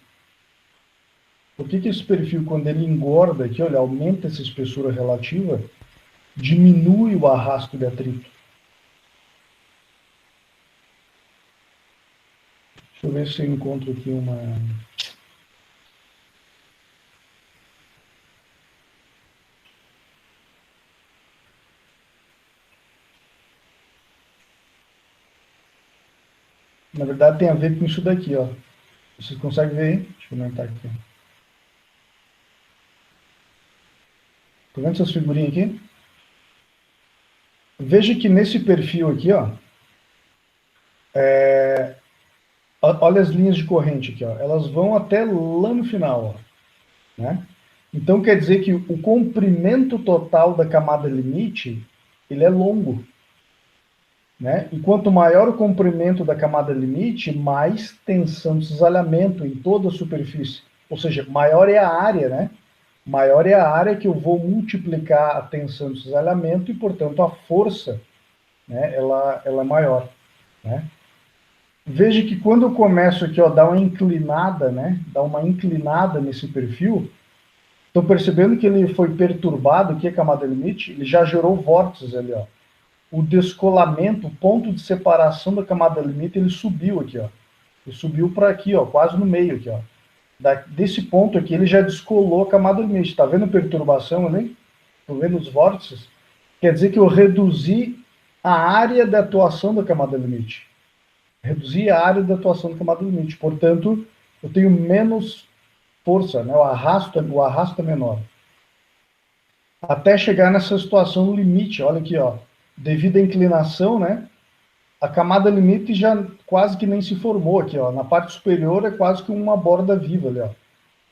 Speaker 1: Por que esse perfil, quando ele engorda aqui, olha, aumenta essa espessura relativa, diminui o arrasto de atrito? Deixa eu ver se eu encontro aqui uma... Na verdade, tem a ver com isso daqui, ó. Vocês conseguem ver aí? Deixa eu aumentar aqui. Tá vendo essas figurinhas aqui? Veja que nesse perfil aqui, ó, olha as linhas de corrente aqui, ó, elas vão até lá no final, ó, né? Então quer dizer que o comprimento total da camada limite, ele é longo, né? E quanto maior o comprimento da camada limite, mais tensão de cisalhamento em toda a superfície. Ou seja, maior é a área, né? Maior é a área que eu vou multiplicar a tensão de cisalhamento e, portanto, a força, né, ela é maior, né? Veja que quando eu começo aqui, ó, dar uma inclinada, né? Dar uma inclinada nesse perfil, estou percebendo que ele foi perturbado aqui, a camada limite, ele já gerou vórtices ali, ó. o descolamento, o ponto de separação da camada limite, ele subiu aqui, ó. Ele subiu para aqui, ó, quase no meio aqui, ó. Desse ponto aqui, ele já descolou a camada limite. Está vendo a perturbação ali? Estão vendo os vórtices? Quer dizer que eu reduzi a área de atuação da camada limite. Reduzi a área de atuação da camada limite. Portanto, eu tenho menos força, né? O arrasto é menor. Até chegar nessa situação limite, olha aqui, ó. Devido à inclinação, né? A camada limite já quase que nem se formou aqui, ó. Na parte superior é quase que uma borda viva ali, ó.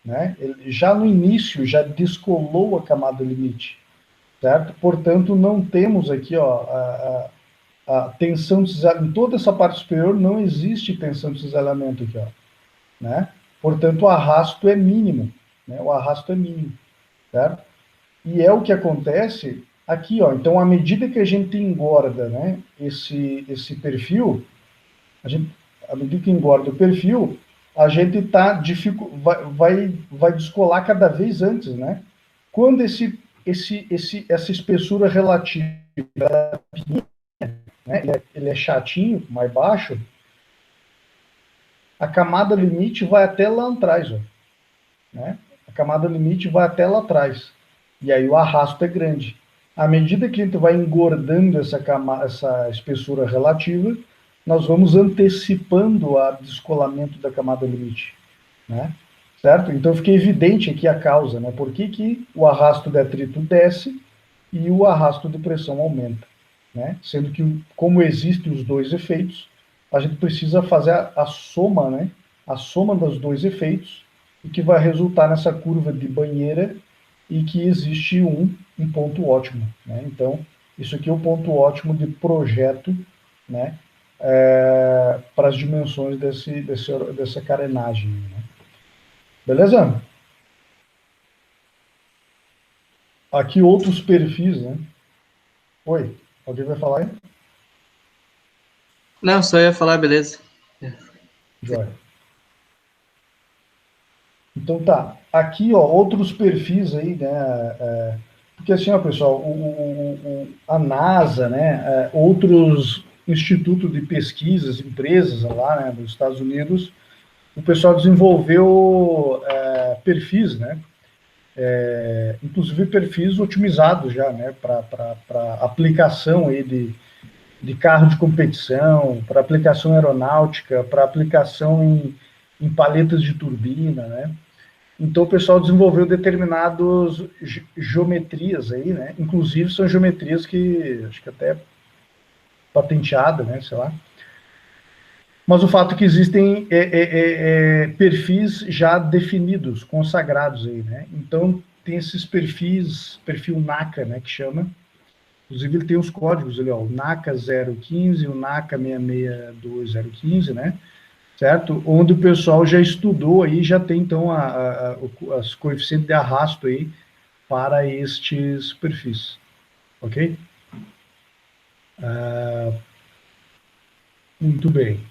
Speaker 1: Né? Ele, já no início, já descolou a camada limite, certo? Portanto, não temos aqui, ó, a tensão de cisalhamento. Em toda essa parte superior não existe tensão de cisalhamento aqui, ó. Né? Portanto, o arrasto é mínimo, né? O arrasto é mínimo, certo? E é o que acontece aqui, ó. Então, à medida que a gente engorda, né, esse perfil, à medida que engorda o perfil, a gente vai descolar cada vez antes, né? Quando essa espessura relativa, né, ele é chatinho, mais baixo, a camada limite vai até lá atrás, ó, né? A camada limite vai até lá atrás. E aí o arrasto é grande. À medida que a gente vai engordando essa espessura relativa, nós vamos antecipando o descolamento da camada limite, né? Certo? Então fica evidente aqui a causa, né? Por que o arrasto de atrito desce e o arrasto de pressão aumenta, né? Sendo que, como existem os dois efeitos, a gente precisa fazer a soma, né? A soma dos dois efeitos, o que vai resultar nessa curva de banheira e que existe um ponto ótimo, né? Então, isso aqui é o ponto ótimo de projeto, né? Para as dimensões dessa carenagem, né? Beleza? Aqui outros perfis, né? Oi, alguém vai falar aí?
Speaker 2: Não, só ia falar, beleza.
Speaker 1: Joia. Então tá, aqui ó, outros perfis aí, né? Porque assim, ó, pessoal, a NASA, né? Outros institutos de pesquisas, empresas lá, né, dos Estados Unidos, o pessoal desenvolveu perfis, né? Inclusive perfis otimizados já, né? Para aplicação aí de carro de competição, para aplicação aeronáutica, para aplicação em paletas de turbina, né? Então o pessoal desenvolveu determinadas geometrias aí, né? Inclusive são geometrias que acho que até patenteada, né? Sei lá. Mas o fato é que existem perfis já definidos, consagrados aí, né? Então tem esses perfis, perfil NACA, né? Que chama. Inclusive ele tem os códigos ali, ó, o NACA 015, o NACA 662015, né? Certo? Onde o pessoal já estudou aí, já tem então as coeficientes de arrasto aí para estes perfis, ok? Muito bem.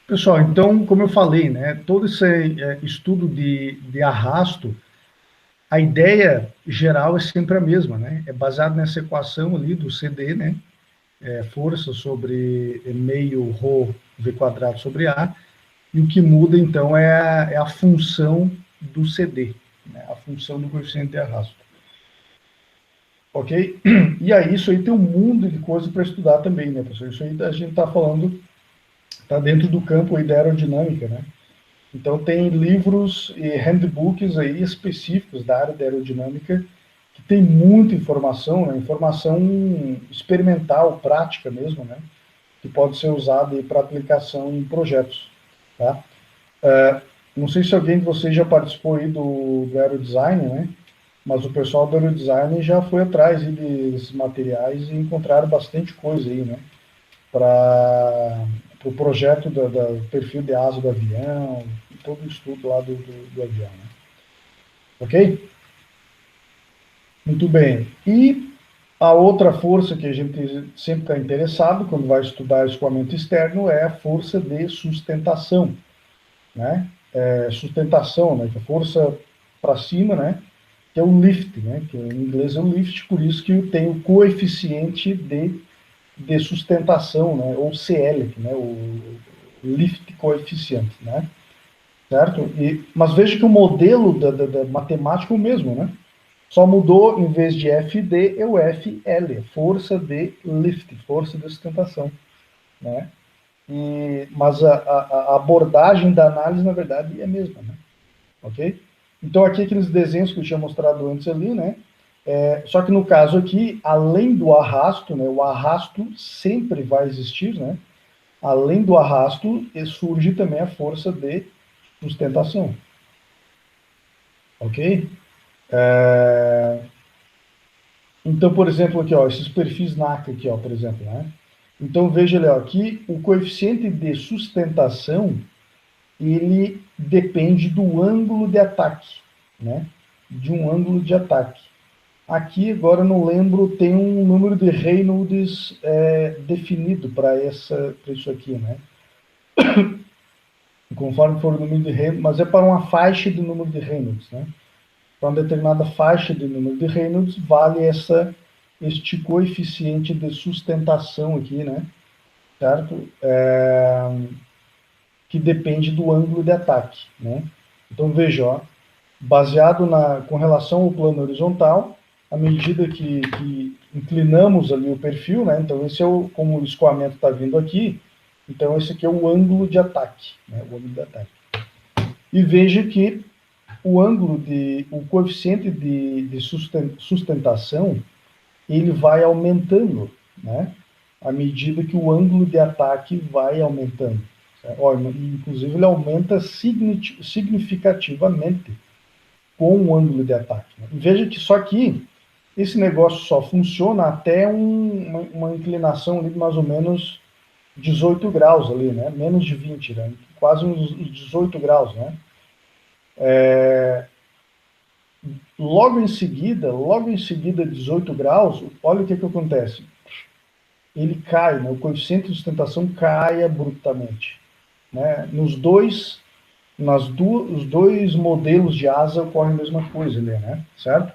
Speaker 1: Pessoal, então, como eu falei, né, todo esse estudo de arrasto, a ideia geral é sempre a mesma, né? É baseado nessa equação ali do CD, né? Força sobre meio ρ v quadrado sobre A, e o que muda, então, é a função do CD, né? A função do coeficiente de arrasto. Ok? E aí, isso aí tem um mundo de coisa para estudar também, né, pessoal? Isso aí a gente está falando, está dentro do campo aí da aerodinâmica, né? Então, tem livros e handbooks aí específicos da área da aerodinâmica que tem muita informação, né? Informação experimental, prática mesmo, né? Que pode ser usada para aplicação em projetos, tá? Não sei se alguém de vocês já participou aí do aerodesign, né? Mas o pessoal do aerodesign já foi atrás aí desses materiais e encontraram bastante coisa aí, né? Para o pro projeto do perfil de asa do avião, todo o estudo lá do avião, né? Ok? Muito bem. E a outra força que a gente sempre está interessado quando vai estudar escoamento externo é a força de sustentação, né? Sustentação, né? Que é força para cima, né? Que é o lift, né? Que em inglês é o lift, por isso que tem o coeficiente de de sustentação, né, ou CL, né, o lift coeficiente, né, certo? Mas veja que o modelo da matemática é o mesmo, né? Só mudou, em vez de FD, é o FL, força de lift, força de sustentação, né? Mas a abordagem da análise, na verdade, é a mesma, né? Ok? Então, aqui aqueles desenhos que eu tinha mostrado antes ali, né? Só que no caso aqui, além do arrasto, né? O arrasto sempre vai existir, né? Além do arrasto, surge também a força de sustentação. Ok? Então, por exemplo, aqui, ó, esses perfis NACA aqui, ó, por exemplo, né? Então, veja ali, ó, aqui o coeficiente de sustentação, ele depende do ângulo de ataque, né? De um ângulo de ataque. Aqui, agora não lembro, tem um número de Reynolds definido para isso aqui, né? Conforme for o número de Reynolds, mas é para uma faixa de número de Reynolds, né? Para uma determinada faixa de número de Reynolds, vale este coeficiente de sustentação aqui, né? Certo? Que depende do ângulo de ataque, né? Então, veja, ó, baseado com relação ao plano horizontal, à medida que inclinamos ali o perfil, né? Então, esse é como o escoamento está vindo aqui, então esse aqui é o ângulo de ataque, né? O ângulo de ataque. E veja que o coeficiente de sustentação, ele vai aumentando, né? À medida que o ângulo de ataque vai aumentando. Ó, inclusive, ele aumenta significativamente com o ângulo de ataque. Né? Veja que só que esse negócio só funciona até uma inclinação ali de mais ou menos 18 graus ali, né? Menos de 20, né? Quase uns 18 graus, né? Logo em seguida, 18 graus, olha o que acontece. Ele cai, né? O coeficiente de sustentação cai abruptamente. Né? Os dois modelos de asa ocorre a mesma coisa ali, né? Certo?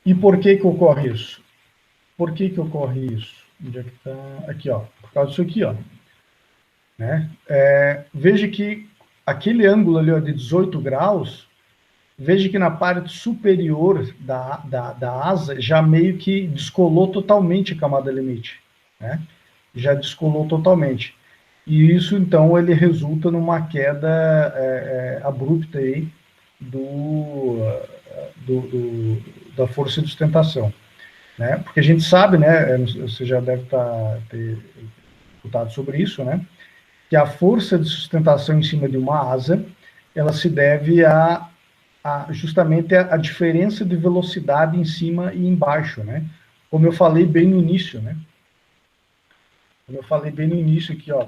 Speaker 1: E por que ocorre isso? Por que ocorre isso? Onde é que está? Aqui, ó. Por causa disso aqui, ó. Né? Veja que aquele ângulo ali, ó, de 18 graus, veja que na parte superior da asa já meio que descolou totalmente a camada limite, né? Já descolou totalmente. E isso, então, ele resulta numa queda abrupta aí da força de sustentação, né? Porque a gente sabe, né, você já deve ter escutado sobre isso, né, que a força de sustentação em cima de uma asa, ela se deve justamente a diferença de velocidade em cima e embaixo, né? Como eu falei bem no início, né? Como eu falei bem no início aqui, ó,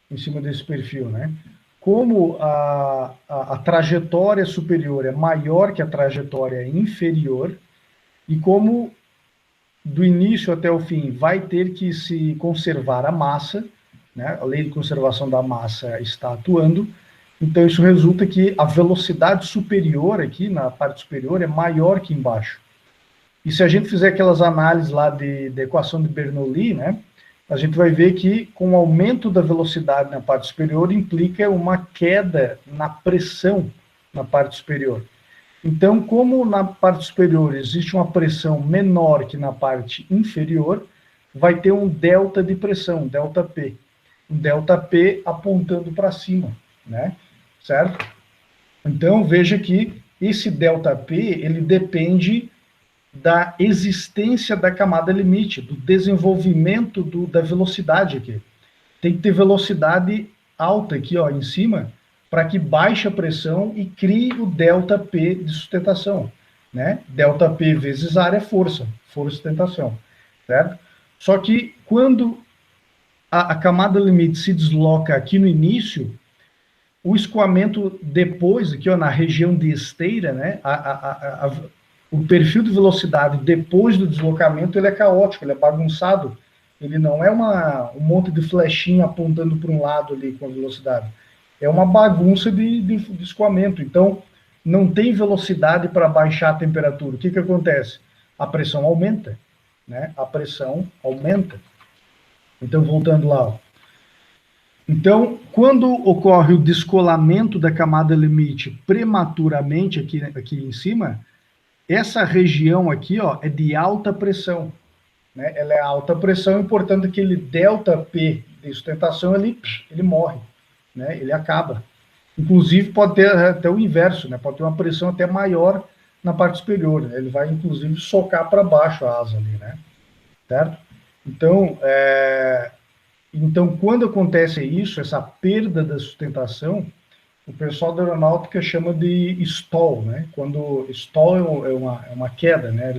Speaker 1: em cima desse perfil, né? Como a trajetória superior é maior que a trajetória inferior, e como do início até o fim vai ter que se conservar a massa, né? A lei de conservação da massa está atuando, então isso resulta que a velocidade superior aqui, na parte superior, é maior que embaixo. E se a gente fizer aquelas análises lá da equação de Bernoulli, né, a gente vai ver que com o aumento da velocidade na parte superior implica uma queda na pressão na parte superior. Então, como na parte superior existe uma pressão menor que na parte inferior, vai ter um delta de pressão, delta P. Um delta P apontando para cima, né? Certo? Então, veja que esse delta P, ele depende da existência da camada limite, do desenvolvimento da velocidade aqui. Tem que ter velocidade alta aqui, ó, em cima, para que baixe a pressão e crie o delta P de sustentação, né? Delta P vezes área é força de sustentação, certo? Só que quando a camada limite se desloca aqui no início, o escoamento depois, aqui ó, na região de esteira, né, o perfil de velocidade depois do deslocamento ele é caótico, ele é bagunçado, ele não é um monte de flechinha apontando para um lado ali com a velocidade, é uma bagunça de escoamento, então não tem velocidade para baixar a temperatura. O que acontece? A pressão aumenta, né, a pressão aumenta. Então, voltando lá, ó. Então, quando ocorre o descolamento da camada limite prematuramente aqui em cima, essa região aqui, ó, é de alta pressão, né? Ela é alta pressão e, portanto, aquele ΔP de sustentação, ele morre, né? Ele acaba. Inclusive, pode ter até o inverso, né? Pode ter uma pressão até maior na parte superior, né? Ele vai, inclusive, socar para baixo a asa ali, né? Certo? Então, quando acontece isso, essa perda da sustentação, o pessoal da aeronáutica chama de stall, né? Quando stall é uma queda, né?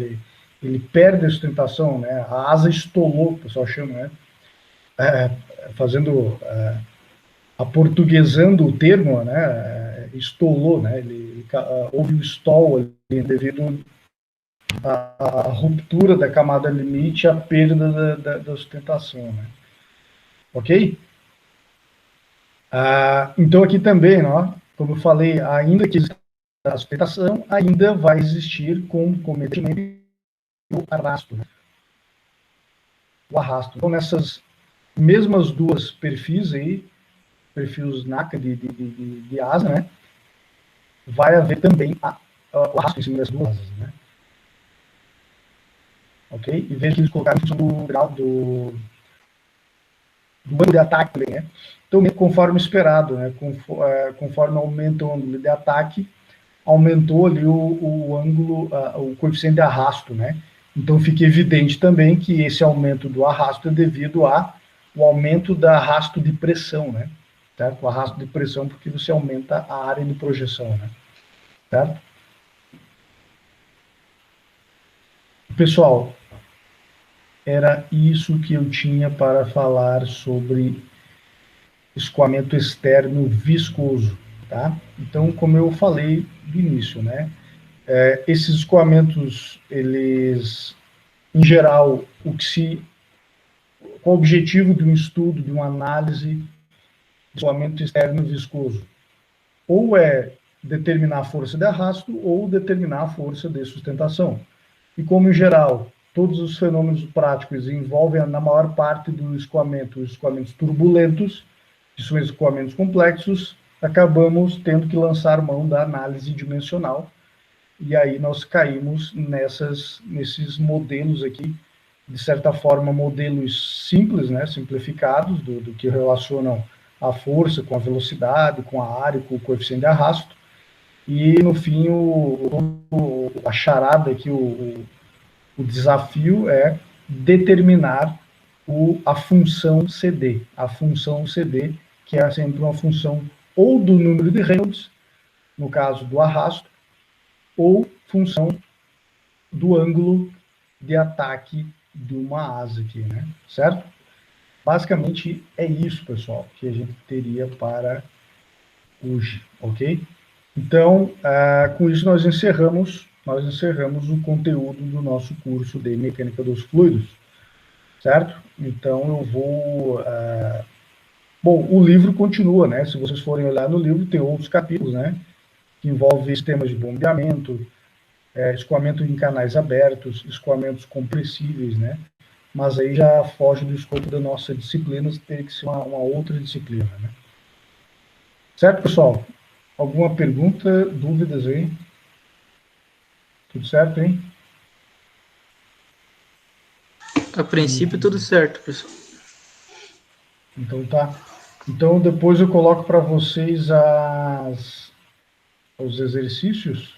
Speaker 1: Ele perde a sustentação, né? A asa estolou, o pessoal chama, né? Fazendo, aportuguesando o termo, né? Estolou, né? Houve o stall ali, devido à ruptura da camada limite, à perda da sustentação, né? Ok? Então, aqui também, ó, como eu falei, ainda que a sustentação, ainda vai existir concomitantemente o arrasto. Né? O arrasto. Então, nessas mesmas duas perfis aí, perfis NACA de asa, né? Vai haver também o arrasto em cima das duas asas, né? Ok? E veja que eles colocaram em função do grau do ângulo de ataque também, né? Então, conforme esperado, né? Conforme aumenta o ângulo de ataque, aumentou ali o ângulo, o coeficiente de arrasto, né? Então fica evidente também que esse aumento do arrasto é devido ao aumento do arrasto de pressão, né? Certo? O arrasto de pressão porque você aumenta a área de projeção, né? Certo? Pessoal, era isso que eu tinha para falar sobre escoamento externo viscoso, tá? Então, como eu falei do início, né? Esses escoamentos, eles, em geral, qual o objetivo de um estudo, de uma análise de escoamento externo viscoso? Ou é determinar a força de arrasto ou determinar a força de sustentação. E como, em geral, todos os fenômenos práticos envolvem, na maior parte do escoamento, os escoamentos turbulentos, que são escoamentos complexos, acabamos tendo que lançar mão da análise dimensional, e aí nós caímos nesses modelos aqui, de certa forma, modelos simples, né, simplificados, do que relacionam a força com a velocidade, com a área, com o coeficiente de arrasto, e no fim a charada aqui, o desafio é determinar a função CD. A função CD, que é sempre uma função ou do número de Reynolds, no caso do arrasto, ou função do ângulo de ataque de uma asa aqui, né? Certo? Basicamente é isso, pessoal, que a gente teria para hoje, ok? Então, com isso nós encerramos o conteúdo do nosso curso de Mecânica dos Fluidos, certo? Então eu vou... bom, o livro continua, né? Se vocês forem olhar no livro, tem outros capítulos, né? Que envolvem sistemas de bombeamento, escoamento em canais abertos, escoamentos compressíveis, né? Mas aí já foge do escopo da nossa disciplina, teria que ser uma outra disciplina, né? Certo, pessoal? Alguma pergunta, dúvidas aí? Tudo certo, hein?
Speaker 2: A princípio, tudo certo, pessoal.
Speaker 1: Então tá. Então depois eu coloco para vocês os exercícios